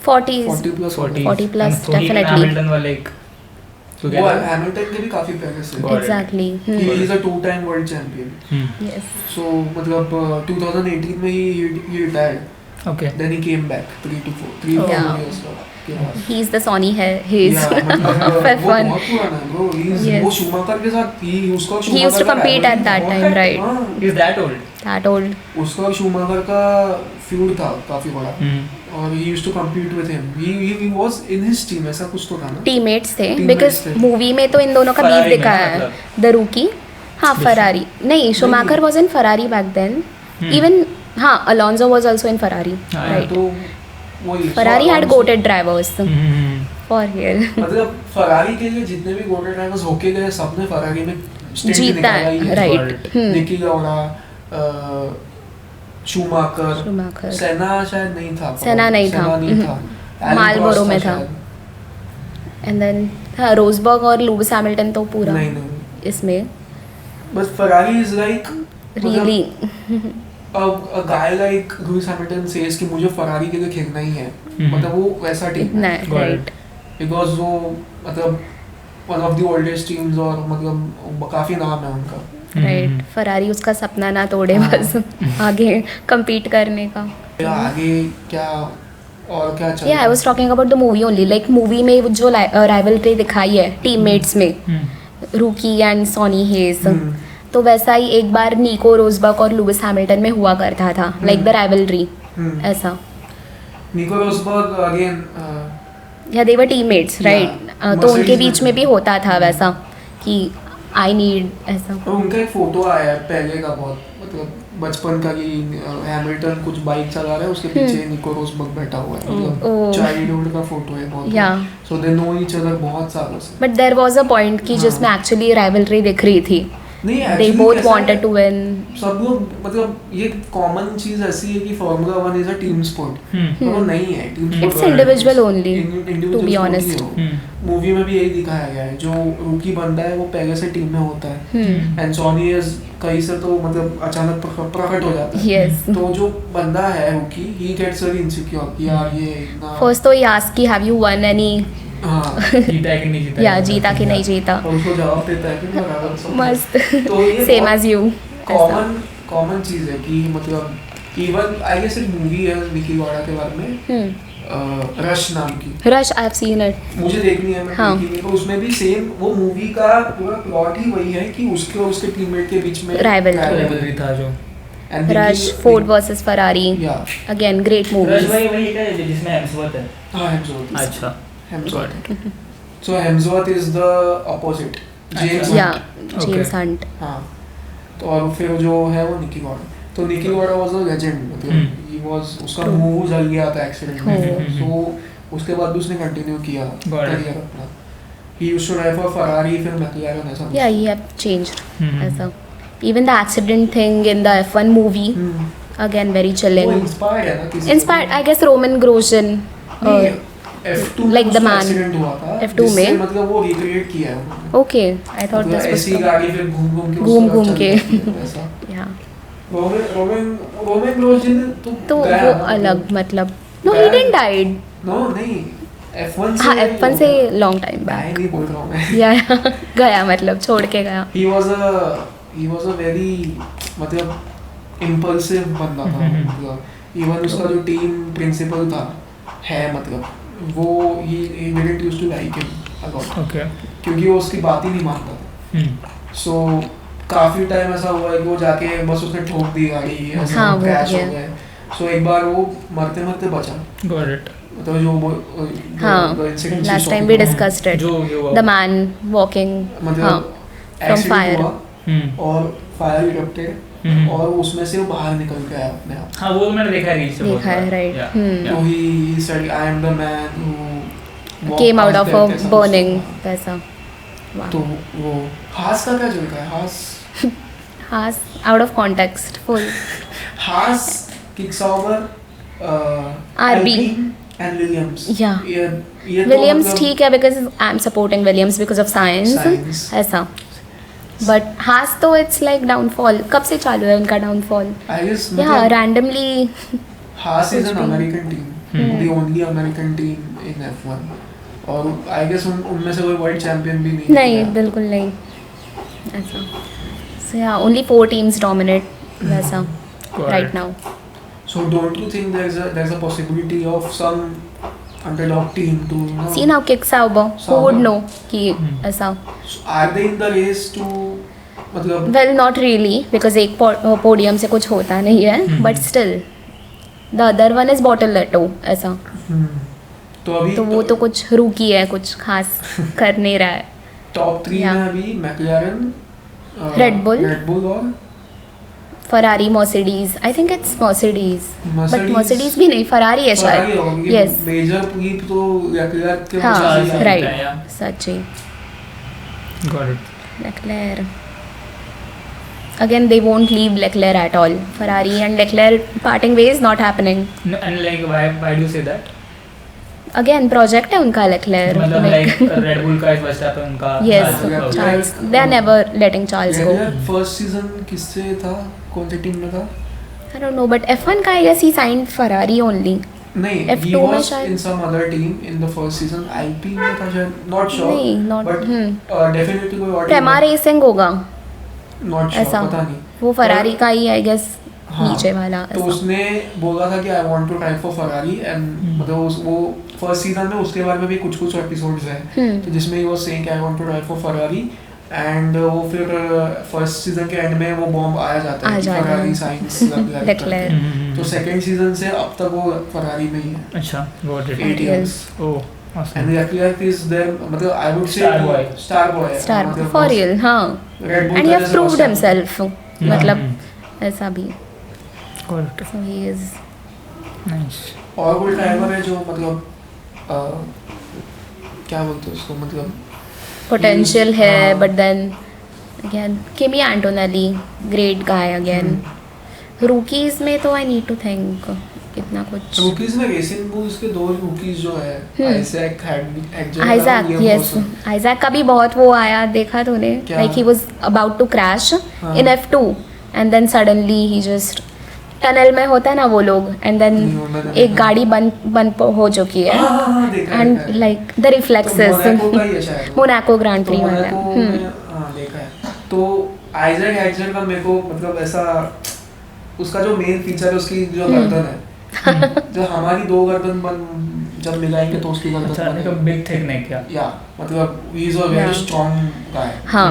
40s 40 plus 40 plus, And so he and definitely. Hamilton were like वो together. हैमिल्टन के भी काफी पहले से, Got it. Exactly. He is a 2-time world champion. Hmm. Yes so मतलब 2018 में ही retired, Okay. Then he came back 3 to 4 Yeah. years के बाद। ही इज द सोनी है, ही इज Yeah, मतलब वो F1. बहुत पुराना है bro, Yes. वो शूमाकर के साथ उसका He used to Schumacher का compete at rivalry that बहुत time, है। right. हाँ, He's that old. That old. उसका शूमाकर का फ्यूड था काफी बड़ा, Hmm. और he used to compete with him. He was in his team, ऐसा कुछ तो था ना। टीममेट्स थे Teammates बिकॉज थे। मूवी में तो इन दोनों का बीफ Ferrari में दिखाया है, मतलब। द रूकी। हाँ फरारी नहीं, Schumacher was in Ferrari back then. Even हाँ Alonso was also in Ferrari हाँ, राइट। तो वही Ferrari had Alonso- goated drivers Hmm. For here. मतलब फरारी के लिए जितने भी गोल्डन ड्राइवर्स होके गए सबने फरारी में स्टेट जीता है, right. निकी लौड़ा, शूमाकर, Schumacher. सेना शायद नहीं था, सेना नहीं था, Alan मार्लबोरो Prost में था. शायद। एंड देन हाँ, रोजबर्ग और लुइस हैमिल्टन तो पूरा नहीं इसमें बस Ferrari is like really a guy like Lewis Hamilton says कि मुझे फरारी के लिए खेलना ही है, मतलब वो वैसा टीम इतना है है, Got it. राइट. बिकॉज वो मतलब one of the oldest teams और मतलब काफी नाम है उनका. राइट. फरारी उसका सपना ना तोड़े हाँ. बस आगे compete करने का. आगे क्या और क्या चल Yeah, I was talking about the movie only. Like movie में वो जो rivalry दिखाई है teammates में, रूकी एंड सॉनी हेज, तो वैसा ही एक बार निको रोजबर्ग और लुइस हैमिल्टन में हुआ करता था, लाइक द राइवलरी ऐसा. निको रोसबर्ग अगेन या दे वर टीममेट्स, राइट. तो Mercedes उनके बीच में में भी होता था वैसा कि आई नीड ऐसा. और उनका एक फोटो आया है पहले का बहुत मतलब बचपन का कि हैमिल्टन कुछ बाइक चला रहा है, उसके पीछे निको रोसबर्ग बैठा हुआ है, मतलब ओह. चाइल्डहुड का फोटो है बहुत. Yeah. So they know each other बहुत सालों से. But there was a point कि जिसमें एक्चुअली राइवलरी दिख रही थी. नहीं दे actually बोथ कैसा वांटेड है, टू विन. सब लोग मतलब ये कॉमन चीज ऐसी है कि formula 1 is a team sport, पर वो नहीं है team sport. It's individual only, to be honest. Movie में भी यही दिखाया गया है, जो रूकी बंदा है वो पहले से टीम में होता है एंड सॉनी इज कहीं से तो मतलब अचानक प्रकट हो जाता है. Yes. तो जो बंदा है रूकी ही गेट्स वेरी इनसिक्योर कि यार ये इतना फर्स्ट तो ये आस्क कि हैव यू वन एनी, हाँ जीता है कि नहीं जीता. या जीता कि नहीं जीता. और उसको जवाब देता है कि बराबर सब. मस्त. तो ये सेम एज यू. कॉमन चीज है कि मतलब इवन आई गेस एक मूवी है निकी लौड़ा के बारे में, रश नाम की. Rush I have seen it. मुझे देखनी है, मैं हाँ. देखी नहीं. तो उसमें भी सेम वो मूवी का पूरा प्लॉट ही वही है कि उसके और उसके टीममेट के बीच में Rivalry. लेवल था जो And rush, Nicky- Ford versus Ferrari, या अगेन ग्रेट रश मूवीज. वही है जिसमें हेम्सवर्थ है. हाँ हेम्सवर्थ. अच्छा. Hemsworth. So Hemsworth is the opposite James. या Okay. James Hunt. हाँ. तो और फिर जो है वो निकी लौड़ा. तो निकी लौड़ा वाज अ लेजेंड, मतलब ही वाज उसका True. मुंह जल गया था एक्सीडेंट में. Oh. सो उसके बाद भी उसने कंटिन्यू किया Got it. करियर अपना. He used to drive for Ferrari, फिर मैक्लारेन ऐसा. या ही हैव चेंज्ड ऐसा. Even the accident thing in the F1 movie, again very वो चिलिंग. इंस्पायर्ड है ना किसी inspired I guess Roman Grosjean. F2 like the man. Accident हुआ था F2 में? जिससे मतलब वो रिक्रिएट किया है उन्होंने. ओके, आई थॉट मतलब दिस ऐसी वाज. गाड़ी फिर घूम घूम घूम के. ऐसा. या रोमन ग्रोजन तो गया वो ना, अलग मतलब. नो, ही गया. Didn't died. नो नहीं F1 से हाँ, F1 से लॉन्ग टाइम मैं बैक. नहीं बोल रहा हूँ मैं. या गया मतलब छोड़ के गया. he was a very मतलब impulsive बंदा था. मतलब इवन उसका जो टीम प्रिंसिपल था है मतलब वो he didn't used to like him a lot okay. क्योंकि वो उसकी बात ही नहीं मानता था. सो काफी टाइम ऐसा हुआ है कि वो जाके बस उसने ठोक दी गाड़ी, ऐसा हाँ, वो क्रैश हो किया. गया. सो एक बार वो मरते मरते बचा. Got it. मतलब जो हाँ, incident लास्ट से टाइम वी shock हुआ. Discussed it. जो ये हुआ. The man walking. हाँ, मतलब from accident fire. हुआ और फायर इरप्टेड और उसमें से वो बाहर निकल गया अपने आप. हाँ वो मैंने देखा है रील्स से. देखा है, right. तो he said I am the man who walked came out past of death, अ ऐसा बर्निंग कुछ था. वैसा. तो वो हास का क्या चलता है? हास आउट ऑफ कॉन्टेक्स्ट फुल. हास kicks over RB and Williams. Yeah. ये तो विलियम्स मतलब ठीक है because I am supporting Williams because of science Science. ऐसा. बट हास तो इट्स लाइक डाउनफॉल. कब से चालू है उनका डाउनफॉल? I guess या मतलब रैंडमली. हास इज कुछ एन भी. American team, the only American team in F1. और आई गेस उनमें से कोई वर्ल्ड चैंपियन भी नहीं नहीं, है. बिल्कुल नहीं ऐसा. सो या ओनली 4 टीम्स डोमिनेट वैसा right now. So don't you think there's a possibility of some underdog team to see now Kick Sauber who would know कि ऐसा. are they in the race to मतलब वेल नॉट रियली बिकॉज एक podium से कुछ होता नहीं है but still the other one is Bortoleto ऐसा. तो अभी तो वो तो कुछ रूकी है, कुछ खास कर नहीं रहा है. Top 3 Yeah. में अभी मैक्लारेन, Red Bull. और Ferrari, Mercedes. I think it's Mercedes but Mercedes- Mercedes भी नहीं, फरारी है फरारी होगा शायद. क्योंकि यस. मेजर लीप तो लेक्लर्क के हाँ, पास ही है. राइट. yeah. सच्ची. Got it. LeClair. again they won't leave Leclerc at all. Ferrari and Leclerc parting ways not happening. No, and like why do you say that? Again project है उनका Leclerc. मतलब like Red Bull का इस Verstappen उनका Yes, Charles- Charles. They are never letting Charles go. First season किससे था, कौन सी team में था? I don't know, but F1 का I guess he signed Ferrari only. नहीं, F2 he में was शायद- in some other team in the first season. Alpine में था शायद, not sure. नहीं, not- but definitely कोई और Prema Racing होगा not sure, ऐसा. पता नहीं. वो Ferrari का ही I guess हाँ, नीचे वाला तो ऐसा. उसने बोला था कि I want to try for Ferrari and मतलब वो फर्स्ट सीजन में उसके बारे में भी कुछ कुछ एपिसोड्स हैं तो जिसमें ही वो saying I want to try for Ferrari and वो फिर फर्स्ट सीजन के एंड में वो बॉम्ब आया जाता है कि फरारी साइंस Leclerc. तो सेकंड सीजन से अब तक वो फरारी में ही है. अच्छा, got it. 8 years. Oh, awesome. And Leclerc is there, मतलब I would say Star boy. Star boy है. Star मतलब for बस real, हाँ. Red Bull And he का has जैसे proved बस है. himself. मतलब ऐसा भी. Got it. So he is. Nice. और कोई ड्राइवर है जो मतलब क्या बोलते हैं उसको मतलब Potential है, हाँ. but then again Kimi Antonelli, great guy again. Rookies में तो I need to think कितना कुछ. रूकीज में रेसिंग बुल्स के दो रूकीज जो है आइजैक Isaac, yes. Isaac का भी बहुत वो आया देखा तूने? क्या? Like he was about to crash हाँ. in F2 and then suddenly he just tunnel में होता है ना वो लोग and then नहीं, वो मैंने एक देखा। गाड़ी बंद हो चुकी है हाँ, देखा and है. like the reflexes. मोनाको का ही है शायद वो. मोनाको ग्रैंड तो प्री वाला. मोनाको में हाँ देखा है. तो आइजैक हेडजर का मेरे को मतलब ऐसा उसका जो मेन फीचर है उसकी जो गर्दन है जो हमारी दो गर्दन जब मिलाएंगे तो उसकी गर्दन अच्छा, like a बनेगी. big thick neck, yeah. या मतलब he is a very Yeah. strong guy. हाँ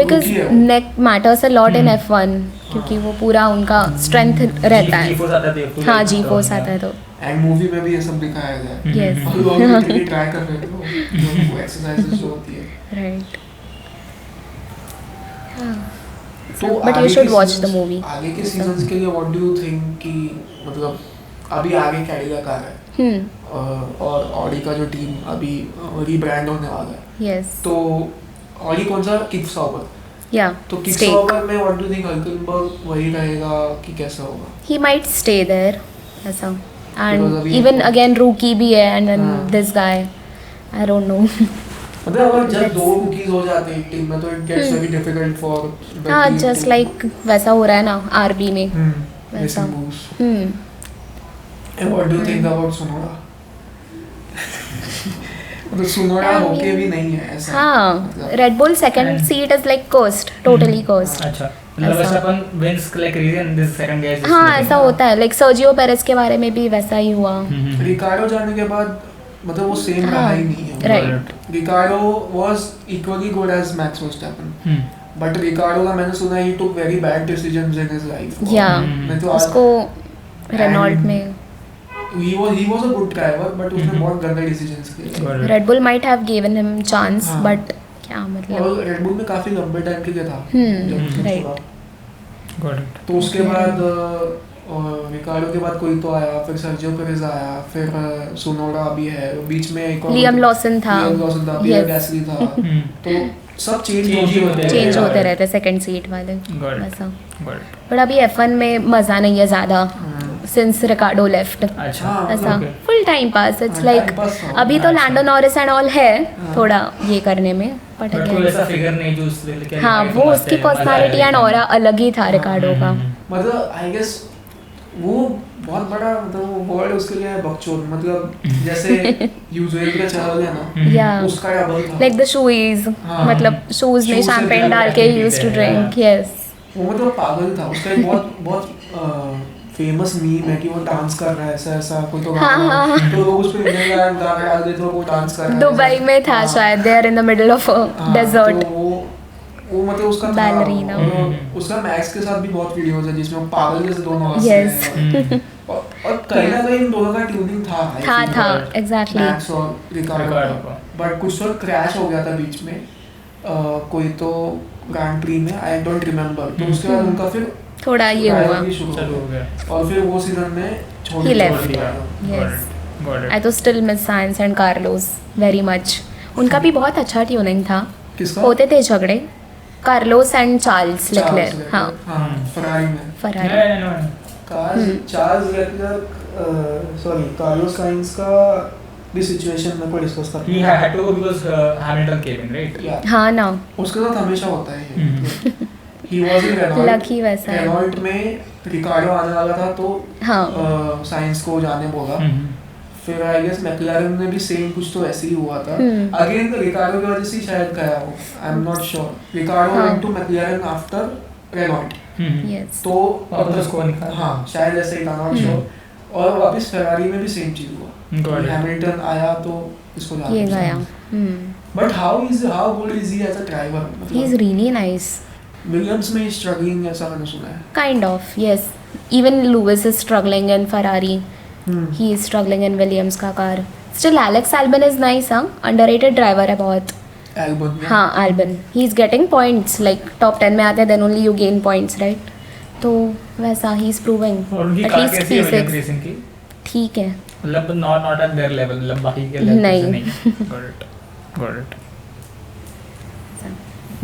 बिकॉज Rookie है वो. नेक matters a lot in F1 क्योंकि वो पूरा उनका स्ट्रेंथ रहता है. G-force आता है तो हाँ जी फोर्स आता है तो एंड मूवी में भी ये सब दिखाया गया है. यस हम लोग लिटरली ट्राई कर रहे थे वो एक्सरसाइजेस जो होती है. राइट. तो बट यू आगे शुड के वॉच द seasons- मूवी. आगे के सीजंस के लिए व्हाट डू यू थिंक कि मतलब अभी आगे कैडिलैक आ रहा है और ऑडी का जो टीम अभी रीब्रांड होने वाला है यस तो ऑडी कौन सा किक सॉबर या तो किक स्टे. सॉबर में व्हाट डू यू थिंक हल्केनबर्ग वही रहेगा कि कैसा होगा. ही माइट स्टे देयर ऐसा. Because एंड अभी- इवन अगेन रूकी भी है एंड देन हाँ. This guy I don't no. मतलब अगर जब दो कुकीज हो जाते हैं टीम में तो it gets very difficult for हाँ जस्ट लाइक वैसा हो रहा है ना आरबी में. वैसा वैसा. Boost. Hmm. And what do you think about Tsunoda. मतलब सुनोडा I mean- होके भी नहीं है ऐसा. हाँ मतलब- Red Bull second And- seat is like cursed totally cursed. अच्छा, मतलब ऐसा. Verstappen wins like reason this second guy is just हाँ looking- ऐसा होता है लाइक सर्जियो पेरेस के बारे में भी वैसा ही हुआ. रिकार्डो जाने के बाद मतलब वो सेम रहा ही नहीं है. Right. Ricciardo was equally good as Max Verstappen but Ricciardo का मैंने सुना he took very bad decisions in his life. या मैं तो उसको रेनॉल्ट में he was a good driver but उसने बहुत गंदे डिसीजंस किए. Red bull might have given him chance हाँ. बट क्या मतलब. और रेड बुल में काफी लंबे टाइम के लिए था. जब उसने right. छोड़ा. Got it. तो उसके बाद रिकार्डो के बाद कोई तो आया फिर सर्जियो पेरेज आया फिर सुनोडा भी है बीच में एक और लियम लॉसन था. लियम लॉसन था पियर Yes. गैसली था. तो सब चेंज Change ही होते चेंज Yeah. होते रहते सेकंड सीट वाले Got it. ऐसा. Got it. बट अभी F1 में मजा नहीं है ज्यादा सिंस रिकार्डो लेफ्ट. अच्छा, हाँ, ऐसा okay. Full time pass it's हाँ, लाइक time pass था. अभी तो अच्छा. लैंडो नॉरिस एंड ऑल है हाँ. थोड़ा ये करने में बट But कोई ऐसा फिगर नहीं जो उससे लेके हाँ like वो मस्त उसकी है, मजा पर्सनालिटी आएगा एंड एकदम। ऑरा अलग ही था रिकार्डो का. मतलब आई गेस वो बहुत बड़ा मतलब वर्ड उसके लिए है बकचोद. मतलब जैसे यूजुअल का चल है ना या उसका डबल था. लाइक द शूज हाँ. मतलब शूज में Shoes से शैंपेन भी डाल अलग के पीते यूज्ड टू हैं, ड्रिंक. हाँ. यस वो मतलब पागल था. उसका एक बहुत फेमस मीम है कि वो डांस कर रहा है ऐसा ऐसा कोई तो हाँ, गाना हाँ, हाँ. तो लोग उस पे गाना डाल देते और वो डांस कर रहा है. दुबई में था हाँ. शायद they are in the middle of हाँ, डेजर्ट. तो वो मतलब उसका था. Ballerina. और उसका मैक्स के साथ भी बहुत वीडियोस है जिसमें वो पागल जैसे दोनों हंस Yes. रहे हैं. और कहीं ना कहीं इन दोनों का ट्यूनिंग था I था feel. था एग्जैक्टली. मैक्स और रिकार्डो रिकार्डो का. का। बट कुछ तो क्रैश हो गया था बीच में कोई तो ग्रैंड प्री में आई डोंट रिमेम्बर. तो उसके बाद उनका फिर थोड़ा ये हुआ. ड्राइवर भी शुरू हो चलो हो गया. गया. और फिर वो सीजन में छोड़ He left. दिया. Got Yes. it. Got it. आई तो still miss science and Carlos very much. उनका भी बहुत अच्छा ट्यूनिंग था. किसका? होते थे झगड़े कार्लोस एंड चार्ल्स लेक्लेयर, हाँ फरारी में Ferrari. Charles LeClair sorry Carlos science का भी सिचुएशन में को डिस्कस करते He had to go because Hamilton came in, right? Yeah. हाँ ना, उसके साथ हमेशा होता है ये। He was in Renault. Lucky वैसा है। Renault में रिकार्डो आने वाला था तो हाँ। साइंस को जाने बोला। फिर आई गेस मैक्लारेन में भी सेम कुछ तो ऐसे ही हुआ था। अगेन रिकार्डो की वजह से शायद गया हो, I am not sure. Ricciardo went to McLaren after Renault, yes तो वापस को निकाला। हाँ शायद ऐसे ही था, नॉट श्योर। और वापस फरारी में भी सेम चीज हुआ, हैमिल्टन आया तो इसको जाना ये गया। But how good is he as a driver? He is really nice. Williams में स्ट्रगलिंग ऐसा मैंने सुना है। Kind of yes, even Lewis is struggling in Ferrari, he is struggling in Williams का car. Still Alex Albon is nice, हाँ underrated driver है बहुत। Albon में हाँ Albon, he is getting points, like top 10 में आते हैं, then only you gain points, right? तो वैसा ही इज प्रूविंग और उनकी कार एटलीस्ट कैसी है P6 रेसिंग की? ठीक है। मतलब नॉट एट देयर लेवल, मतलब बाकी के लेवल नहीं। से नहीं। Got it.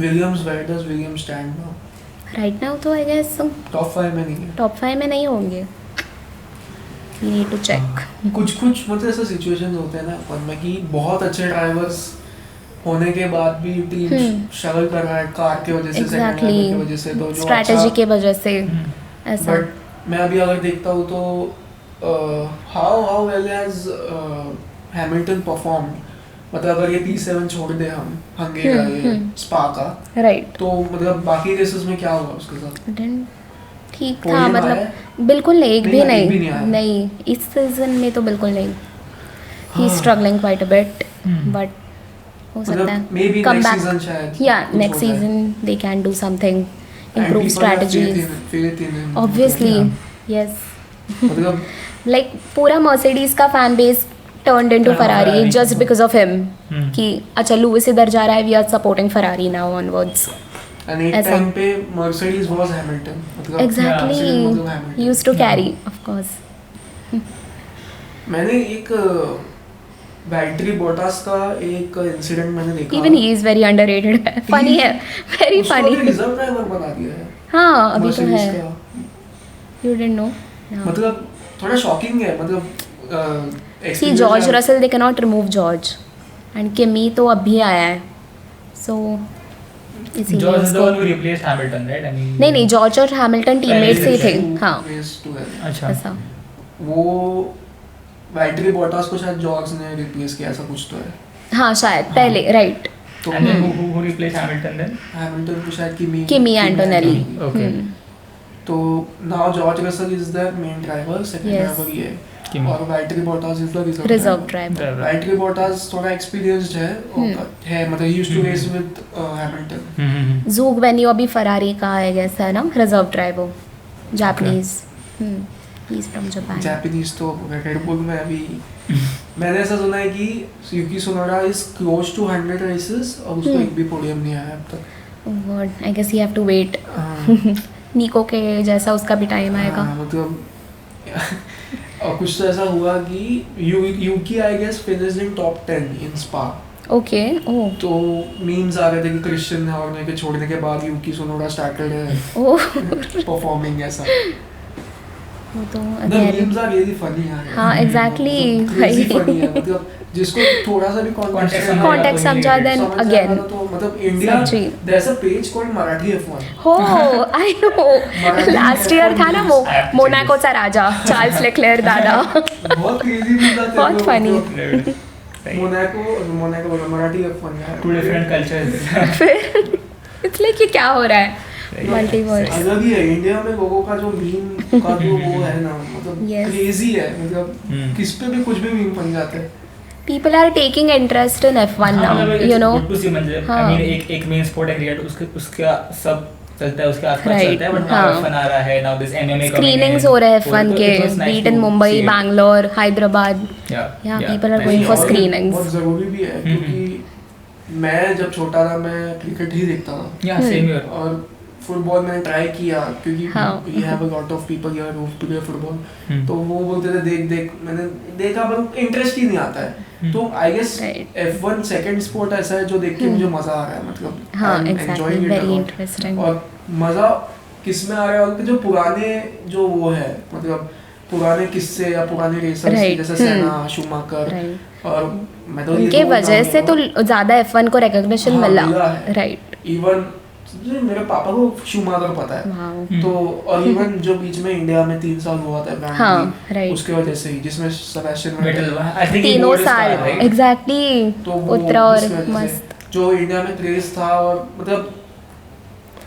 Williams, where does Williams stand now? Right now तो आई गेस टॉप 5 में नहीं है। टॉप 5 में नहीं होंगे, यू नीड टू चेक। कुछ मतलब ऐसे सिचुएशंस होते हैं ना अपन में कि बहुत अच्छे ड्राइवर्स होने के बाद भी टीम स्ट्रगल कर रहा है कार की वजह से, सेकंड ड्राइवर की वजह से, तो जो स्ट्रैटेजी की वजह से ऐसा। बट मैं अभी अगर देखता हूँ तो how well has Hamilton perform, मतलब अगर ये P7 छोड़ दे हम हंगेरी का ये स्पा का, राइट, तो मतलब बाकी रेसेस में क्या हुआ उसके साथ? ठीक था, Podium मतलब आया? बिल्कुल नहीं, एक भी नहीं, एक भी नहीं नहीं, आया। नहीं इस सीजन में तो बिल्कुल नहीं। He struggling quite a bit, but हो सकता है maybe come next back. season शायद या कुछ नेक्स्ट हो जाए। Season they can do something, And improve people have strategies, faith in him. obviously, yes. मतलब लाइक पूरा मर्सिडीज का fan base turned into Ferrari Ferrari. Just because of him, कि अच्छा लुइस इधर जा रहा है, we are supporting Ferrari now onwards. and एक ऐसा। टाइम पे Mercedes was Hamilton, मतलब Mercedes मतलब exactly, Hamilton। Used to carry of course. मैंने एक बैटरी बोटास का एक इंसिडेंट मैंने देखा। Even he is very underrated है, फनी है, वेरी उसको फनी। भी रिजर्व ड्राइवर बना दिया है हाँ अभी तो Mercedes है, का। You didn't know. मतलब थोड़ा शॉकिंग है, मतलब सी experience जॉर्ज है। Russell they can not remove George, and Kimi तो अभी आया है, सो इसीलिए जॉर्ज इज द वन उसको who replaced Hamilton, right? I mean नहीं जॉर्ज और हैमिल्टन टीममेट्स ही थे। Two हाँ race to है। अच्छा। ऐसा। वो बैटरी बोटास को शायद जॉर्ज ने रिप्लेस किया, ऐसा कुछ तो है। हाँ शायद पहले, राइट। तो and then who replaced Hamilton then? Hamilton को शायद किमी एंटोनेली। ओके। तो now George Russell is the main driver, second Yes. Driver ये किमी। और Valtteri Bottas is the reserve driver. Valtteri Bottas थोड़ा एक्सपीरियंस्ड है मतलब he used to race with Hamilton. जूग वेन्यू अभी फरारी का है गैस है ना, reserve driver, Japanese, he is from Japan. Japanese तो रेड बुल में अभी मैंने ऐसा सुना है कि Yuki Tsunoda is close to 100 races और उसको एक भी पोडियम नहीं आया अब तक। God, I guess you have to wait, हाँ, निको के जैसा उसका भी टाइम आएगा। मतलब और कुछ तो ऐसा हुआ कि Yuki I guess finished in top 10 in Spa. Okay, oh तो मीम्स आ रहे थे कि क्रिश्चियन हॉर्नर के छोड़ने के बाद युकी सुनोडा स्टार्टेड है ओह परफॉर्मिंग ऐसा। वो तो The again memes are really funny यार। हाँ एग्जैक्टली Crazy funny है, मतलब जिसको थोड़ा सा भी Context समझा then again तो मतलब इंडिया सच्ची। there's a page called Marathi F1। हो I know, Marathi last year था ना वो F1 मोनाको सा राजा चार्ल्स लेक्लेयर दादा। बहुत crazy memes आते हैं बहुत लोगों funny। को। मोनाको बोला मराठी F1 यार। Two different cultures. फिर इसलिए कि क्या हो रहा है, मल्टीवर्स। अलग ही है इंडिया में लोगों का जो मीम का जो वो है ना, मतलब Yes. क्रेजी है, मतलब किस पे भी कुछ भी मीम बन जाते हैं। People are taking interest in F1 now, you know. Good to see, मतलब आई मीन एक मेन स्पोर्ट है क्रिकेट, उसका सब चलता है, उसके आसपास Right, चलता है, बट हाँ। नाउ F1 आ रहा है, नाउ दिस एमएमए स्क्रीनिंग्स हो रहे हैं F1 के, be it in Mumbai, Bangalore, Hyderabad. Yeah, people are going for और screenings. बहुत जरूरी भी है क्योंकि मैं जब छोटा था मैं क्रिकेट ही देखता था या सेम हियर। और फुटबॉल मैंने ट्राई किया क्योंकि हाँ। We have a lot of people here who play football, hmm. तो वो बोलते थे देख मैंने देखा पर इंटरेस्ट ही नहीं आता है। तो I guess Right. F1 second sport ऐसा है जो देख के मुझे मजा आ रहा है, मतलब हाँ I'm exactly, enjoying it a very lot. Interesting. और मजा किस में आ रहा है उनके जो पुराने जो वो है, मतलब पुराने किस्से या पुराने रेसर्स Right. जैसे सेना, शूमाकर, राइट, और मैं तो ये उनके बोल रहा वजह हूँ से तो ज़्यादा F1 को रिकॉग्निशन हाँ, मिला. मिला है। राइट. इवन मेरे पापा को शूमाकर पता है, वाओ. तो और इवन जो बीच में इंडिया में 3 साल हुआ था Grand हाँ, Prix, right. उसके वजह से ही जिसमें Sebastian Vettel, I think he तीनों rode his car, साल right? एग्जैक्टली तो वो उतरा और इसकी वजह से मस्त. जो इंडिया में क्रेज था, और मतलब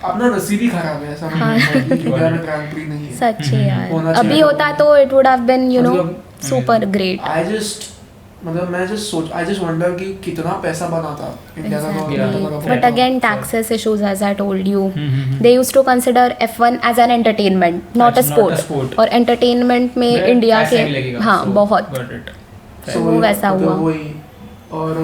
अपना नसीब ही खराब है ऐसा हाँ. नहीं है कि इंडिया में ग्रैंड प्री नहीं है। सच है यार. होना अभी चाहिए। होता तो it would have been you know मतलब सुपर ग्रेट. मैं जस्ट वंडर कि कितना पैसा बना था इंडिया का Exactly. Government. But again, taxes issues, as I told you, Mhm. they used to consider F1 as an entertainment, not a It's not a sport. sport. और entertainment में मेरा इंडिया पैसा के भी लगेगा, हाँ so बहुत. got it. So वो वैसा हुआ. वही, और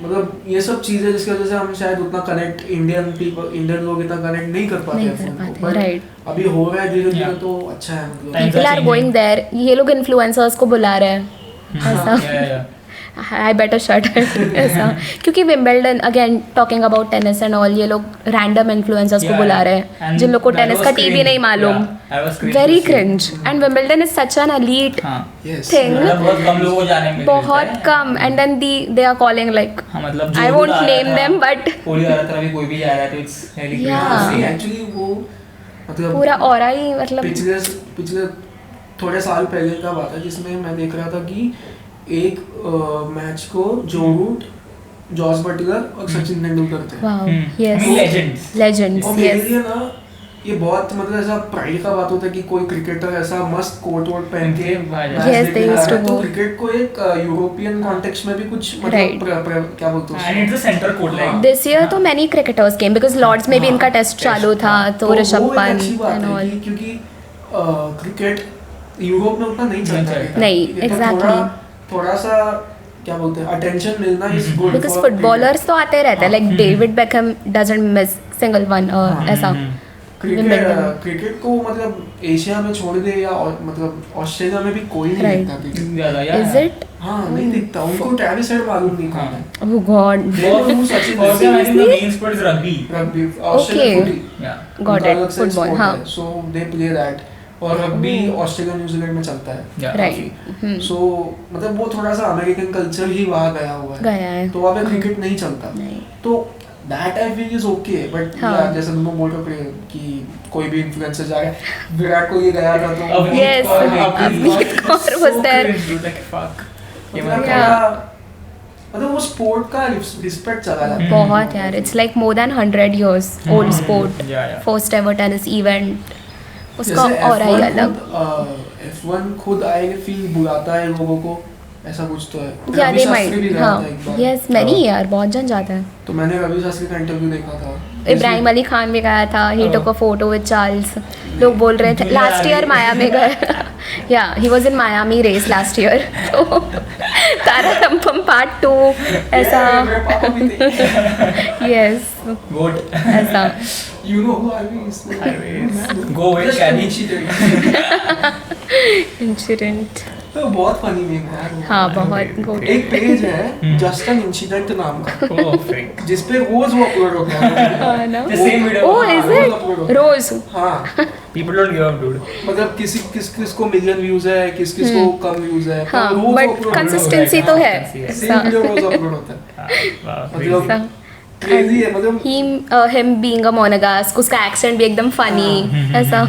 मतलब ये सब चीजें जिसकी वजह से हम शायद उतना कनेक्ट इंडियन लोग इतना कनेक्ट नहीं कर पाते नहीं हैं कर phone को, पाते, but right. अभी हो रहा है धीरे धीरे, Yeah. तो अच्छा है मतलब। Times People are are changing. going there. ये लोग influencers को बुला रहे हैं. ऐसा. Yeah. I better shut it. ऐसा. क्योंकि Wimbledon again talking about tennis and all, ये लोग रैंडम इन्फ्लुएंसर्स को Yeah, बुला रहे and हैं जिन लोग को that टेनिस was का टीवी cringe. नहीं मालूम. Yeah, I was cringe very to see. Cringe. And Wimbledon is such an elite हाँ. Yes. थिंग. मतलब बहुत कम लोगों को जाने में मिलता बहुत है. कम. And then they are calling like, हाँ, मतलब I won't name them, but Kohli आ रहा था, अभी कोई भी आ रहा है, तो it's really crazy Yeah. to see. Actually वो मतलब पूरा ऑरा ही मतलब पिछले थोड़े साल पहले का बात है जिसमें मैं देख रहा था कि एक मैच को जो रूट, जॉस बटलर और सचिन तेंदुलकर थे। Wow. I mean, yes. legends. Legends. और मेरे यस. लिए ना ये बहुत मतलब ऐसा प्राइड का बात होता है कि कोई क्रिकेटर ऐसा मस्त कोट वोट पहन के Yes, मैच they देखने used आ रहा to है, तो go. क्रिकेट को एक यूरोपियन कॉन्टेक्स्ट में भी कुछ मतलब Right. क्या बोलते हैं And it's the center court, like. This year तो many cricketers came because Lord's में भी इनका टेस्ट चालू था, तो ऋषभ वो एक पंत अच्छी बात एंड है ऑल. क्योंकि क्रिकेट यूरोप में उतना नहीं चलता है। नहीं, ये तो exactly. थोड़ा सा क्या बोलते हैं अटेंशन मिलना इज गुड बिकॉज फुटबॉलर्स तो आते रहते हैं, like David Beckham doesn't miss single one ऐसा. Wimbledon. क्रिकेट को मतलब एशिया में छोड़ दे या मतलब ऑस्ट्रेलिया में भी कोई नहीं Right. दिखता क्रिकेट। ज़्यादा, yeah. Is it? हाँ नहीं दिखता उनको, ट्रेविस हेड मालूम नहीं कौन है। Oh God. Sachin Also, I think the main sport is rugby. Rugby Australian Okay. Footy Yeah. Got it. Football, हाँ. सो दे प्ले दैट, और रग्बी ऑस्ट्रेलिया न्यूजीलैंड में चलता है Yeah. राइट. सो मतलब वो थोड़ा सा अमेरिकन कल्चर ही वहाँ गया हुआ है, गया है. तो वहाँ पे क्रिकेट नहीं चलता, नहीं. तो that I feel is okay. But हाँ. जैसे तुम बोल रहे हो कि कोई भी इन्फ्लुएंसर जा रहा है, विराट कोहली गया था तो Avneet Yes, Kaur, Avneet like, Kaur so was there. cringe, dude, like, fuck. ये मतलब मतलब Yeah. मतलब वो स्पोर्ट का रिस्पेक्ट चला जाता है बहुत यार. It's like more than 100 years old sport. Yeah, yeah. First ever tennis event, उसका जैसे और ही अलग. F1 खुद आई फील बुलाता है लोगों को, ऐसा कुछ तो है। या रवि दे शास्त्री भी माइट. गया हाँ. था एक बार। यस, मैनी यार बहुत जन जाता है. तो मैंने रवि शास्त्री का इंटरव्यू देखा था। इब्राहिम अली खान भी गया था. ही Oh. Took a photo with Charles. लोग बोल रहे थे दुनिया लास्ट ईयर आगे. मायामी गए. या he was in Miami race last year. तो तारा रंपम पार्ट 2 ऐसा. मेरे पापा भी थे। यस. Goat. ऐसा. You know who I mean? Go with Just Caddy. Incident. तो बहुत फनी मीम है यार वो। हाँ बहुत गुड. एक पेज है जस्ट एन इंसिडेंट नाम का, Oh, frick. जिसपे रोज वो अपलोड होता है। ना. The same video. Oh is रोज इट? upload होता है। रोज. हाँ People don't give up, dude. मतलब किस को मिलियन व्यूज है, किस को कम व्यूज है, हाँ पर रोज बट upload कंसिस्टेंसी होता तो है. है. सेम वीडियो रोज अपलोड होता है। Wow, मतलब crazy. क्रेजी है, मतलब हिम बीइंग अ मोनेगास्क, उसका एक्सेंट भी एकदम फनी ऐसा.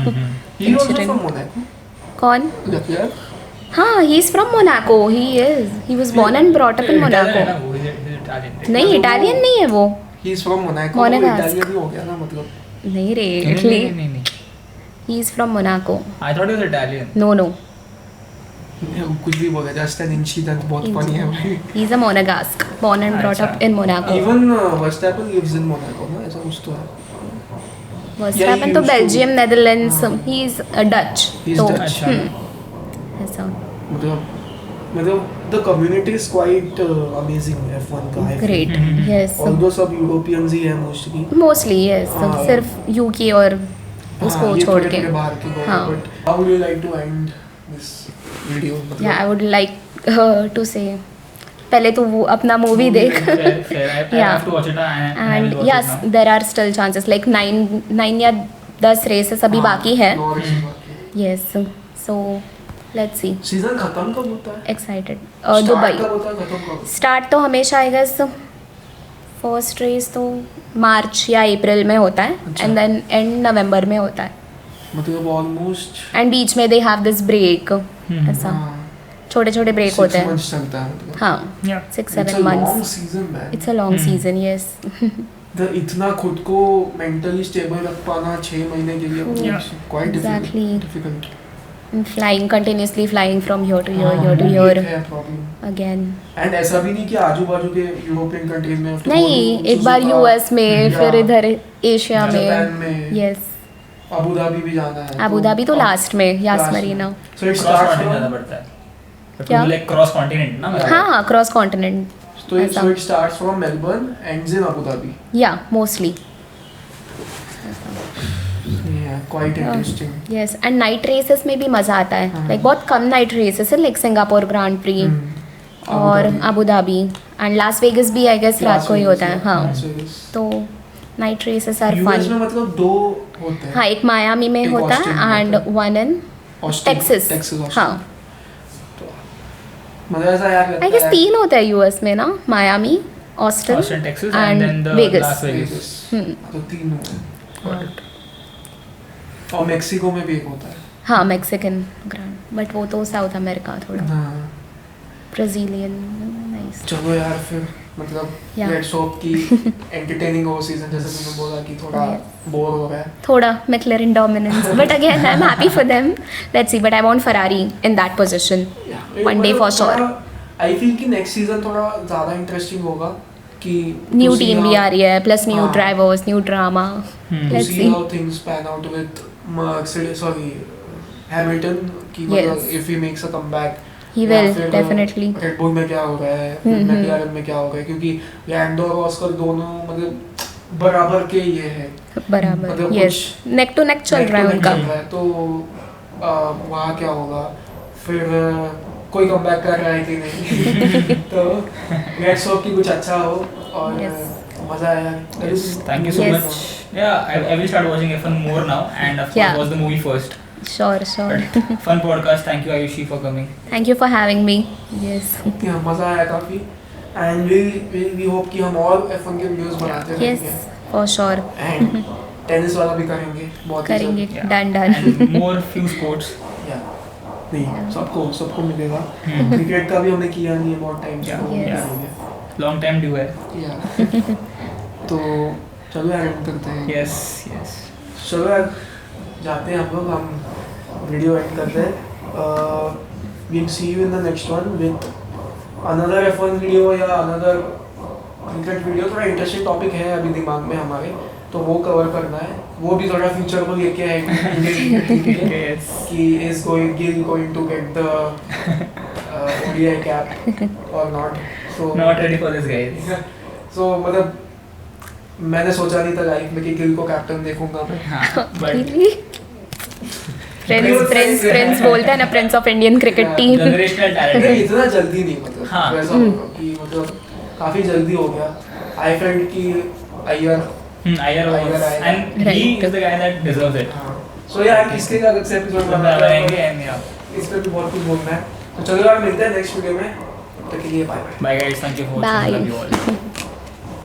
He was from Monaco. कौन? यार हाँ, he is from Monaco. He was born and brought up in Italian है मोनाको. ना वो, he's Italian. नहीं, इटालियन नहीं है वो. He is from Monaco, Monegasque. Italian ही हो गया ना मतलब। नहीं रे, नहीं, इटली. नहीं, नहीं. He is from Monaco. I thought he was Italian. No no, कुछ भी बोला, जस्ट एन इंसिडेंट बहुत फनी है भाई। He is a Monegasque, born and brought up अच्छा. In Monaco. Even Verstappen lives in Monaco ना, ऐसा कुछ तो है। वर्स्टैपन he तो used to- Belgium, Netherlands. He is Dutch. He's तो Dutch. अच्छा. ऐसा. मतलब मतलब the community is quite amazing F1 का I feel. Great yes Although सब यूरोपियंस ही है मोस्टली, मोस्टली यस हाँ। सिर्फ यूके और उसको छोड़ के बाहर के हाँ। But how would you like to end this video? Yeah I would like to से पहले तो वो अपना मूवी देख I Yeah. have to watch it and I will and watch yes it now. There are still chances like 9 या 10 races अभी बाकी है yes so let's see season खत्म कब होता है? एक्साइटेड Start दुबई कब होता है, खत्म कब? स्टार्ट तो हमेशा आई गेस फर्स्ट रेस तो मार्च या अप्रैल में होता है अच्छा। एंड देन एंड नवंबर में होता है मतलब ऑलमोस्ट एंड बीच में दे हैव दिस ब्रेक ऐसा छोटे छोटे ब्रेक होते हैं चलता है मतलब। हाँ Yeah. 6-7 months season man. It's a long season yes इतना खुद को मेंटली स्टेबल रख पाना 6 महीने के लिए Yeah. Quite Exactly. Difficult flying continuously flying from here to here to here problem. Again and ऐसा भी नहीं कि आजू बाजू के यूरोपियन कंट्रीज में तो नहीं बोलो, एक बार सुजुका, यूएस में या फिर इधर एशिया जापान में में, यस अबू धाबी भी जाना है। अबू धाबी तो लास्ट में Yas Marina so it cross starts continent ज्यादा फ्रॉम पड़ता है क्या? लाइक क्रॉस कॉन्टिनेंट ना मतलब हाँ क्रॉस कॉन्टिनेंट तो ऐसा। So it starts from Melbourne ends in Abu Dhabi. Yeah mostly yeah quite interesting. Yes and night races में भी मज़ा आता है हाँ। लाइक बहुत कम नाइट रेसेस है लाइक सिंगापुर ग्रांड प्री और Abu Dhabi and Las Vegas भी आई गेस रात को ही होता है हाँ तो नाइट रेसेस आर यूएस में फन मतलब 2 होते हैं। हाँ एक मायामी में एक होता ऑस्टिन में है एंड होता है। One in Austin, Texas Texas Austin. हाँ मतलब ऐसा यार लगता आई गेस है 3 होता है यूएस में ना Miami Austin Austin, Texas, and then and the Vegas Las Vegas. Vegas. तो 3 होते हैं। और मेक्सिको में भी एक होता है। हाँ मैक्सिकन ग्रांड बट वो तो साउथ अमेरिका थोड़ा हाँ ब्राजीलियन नाइस चलो यार फिर मतलब Yeah. लेट्स होप कि एंटरटेनिंग हो सीजन, जैसे तुमने बोला कि थोड़ा बोर हो रहा है। थोड़ा McLaren dominance but again I'm happy for them let's see but I want Ferrari in that position one day for sure I feel कि नेक्स्ट सीजन थोड़ा ज्यादा इंटरेस्टिंग होगा कि न्यू टीम भी आ रही है प्लस न्यू हाँ। Drivers new drama to let's see see how things pan out with Hamilton कि मतलब Yes. if he makes a comeback he या will फिर definitely Red Bull में क्या हो रहा है, फिर McLaren में क्या हो रहा है, क्योंकि लैंडो और ऑस्कर दोनों मतलब बराबर के ये है बराबर मतलब यस नेक टू नेक चल रहा है neck to neck उनका चल रहा है, तो वहाँ क्या होगा, फिर कोई कमबैक कर रहा है कि नहीं तो लेट्स होप कि कुछ अच्छा हो और Yes. मजा आया। Thank you so Yes. much. Yeah, I will start watching F1 more now, and of course Yeah. watch the movie first. sure But fun podcast. Thank you Ayushi for coming. thank you for having me yes Yeah, मजा आया काफी and we hope कि हम और F1 के videos बनाते yes रहेंगे for sure and tennis वाला भी करेंगे बहुत ही करेंगे Yeah. done done And more few sports. जल्द। Yeah. नहीं सबको मिलेगा। क्रिकेट का भी हमने किया नहीं है बहुत टाइम से, Yeah. तो Yes. करेंगे। Long time due है. Yeah. तो चलो यार एंड करते हैं। Yes, yes. चलो यार जाते हैं हम लोग, हम वीडियो एंड करते हैं। we'll see you in the next one with another F1 video या another क्रिकेट वीडियो। थोड़ा इंटरेस्टिंग टॉपिक है अभी दिमाग में हमारे, तो वो कवर करना है, वो भी थोड़ा फ्यूचर को लेके है इंडियन टीम के लिए Yes. कि is going to get the ODI cap or not. So Not ready for this guys. so मतलब मैंने सोचा नहीं था लाइफ में कि गिल को कैप्टन देखूंगा मैं। हाँ, but प्रिंस बोलते हैं ना Prince of Indian cricket team generational talent. नहीं, इतना जल्दी नहीं मतलब हाँ। वैसा होगा कि मतलब काफी जल्दी हो गया। आई फेल्ट कि Iyer Iyer was, Iyer. and he Right. is the guy that deserves it. सो यार इसके लिए अलग से एपिसोड तो बनाएंगे and yeah. इस पे भी बहुत कुछ बोलना है, तो चलो यार मिलते हैं नेक्स्ट वीडियो में, तब तक के लिए bye bye. Bye guys, thank you for watching. Bye. Love you all.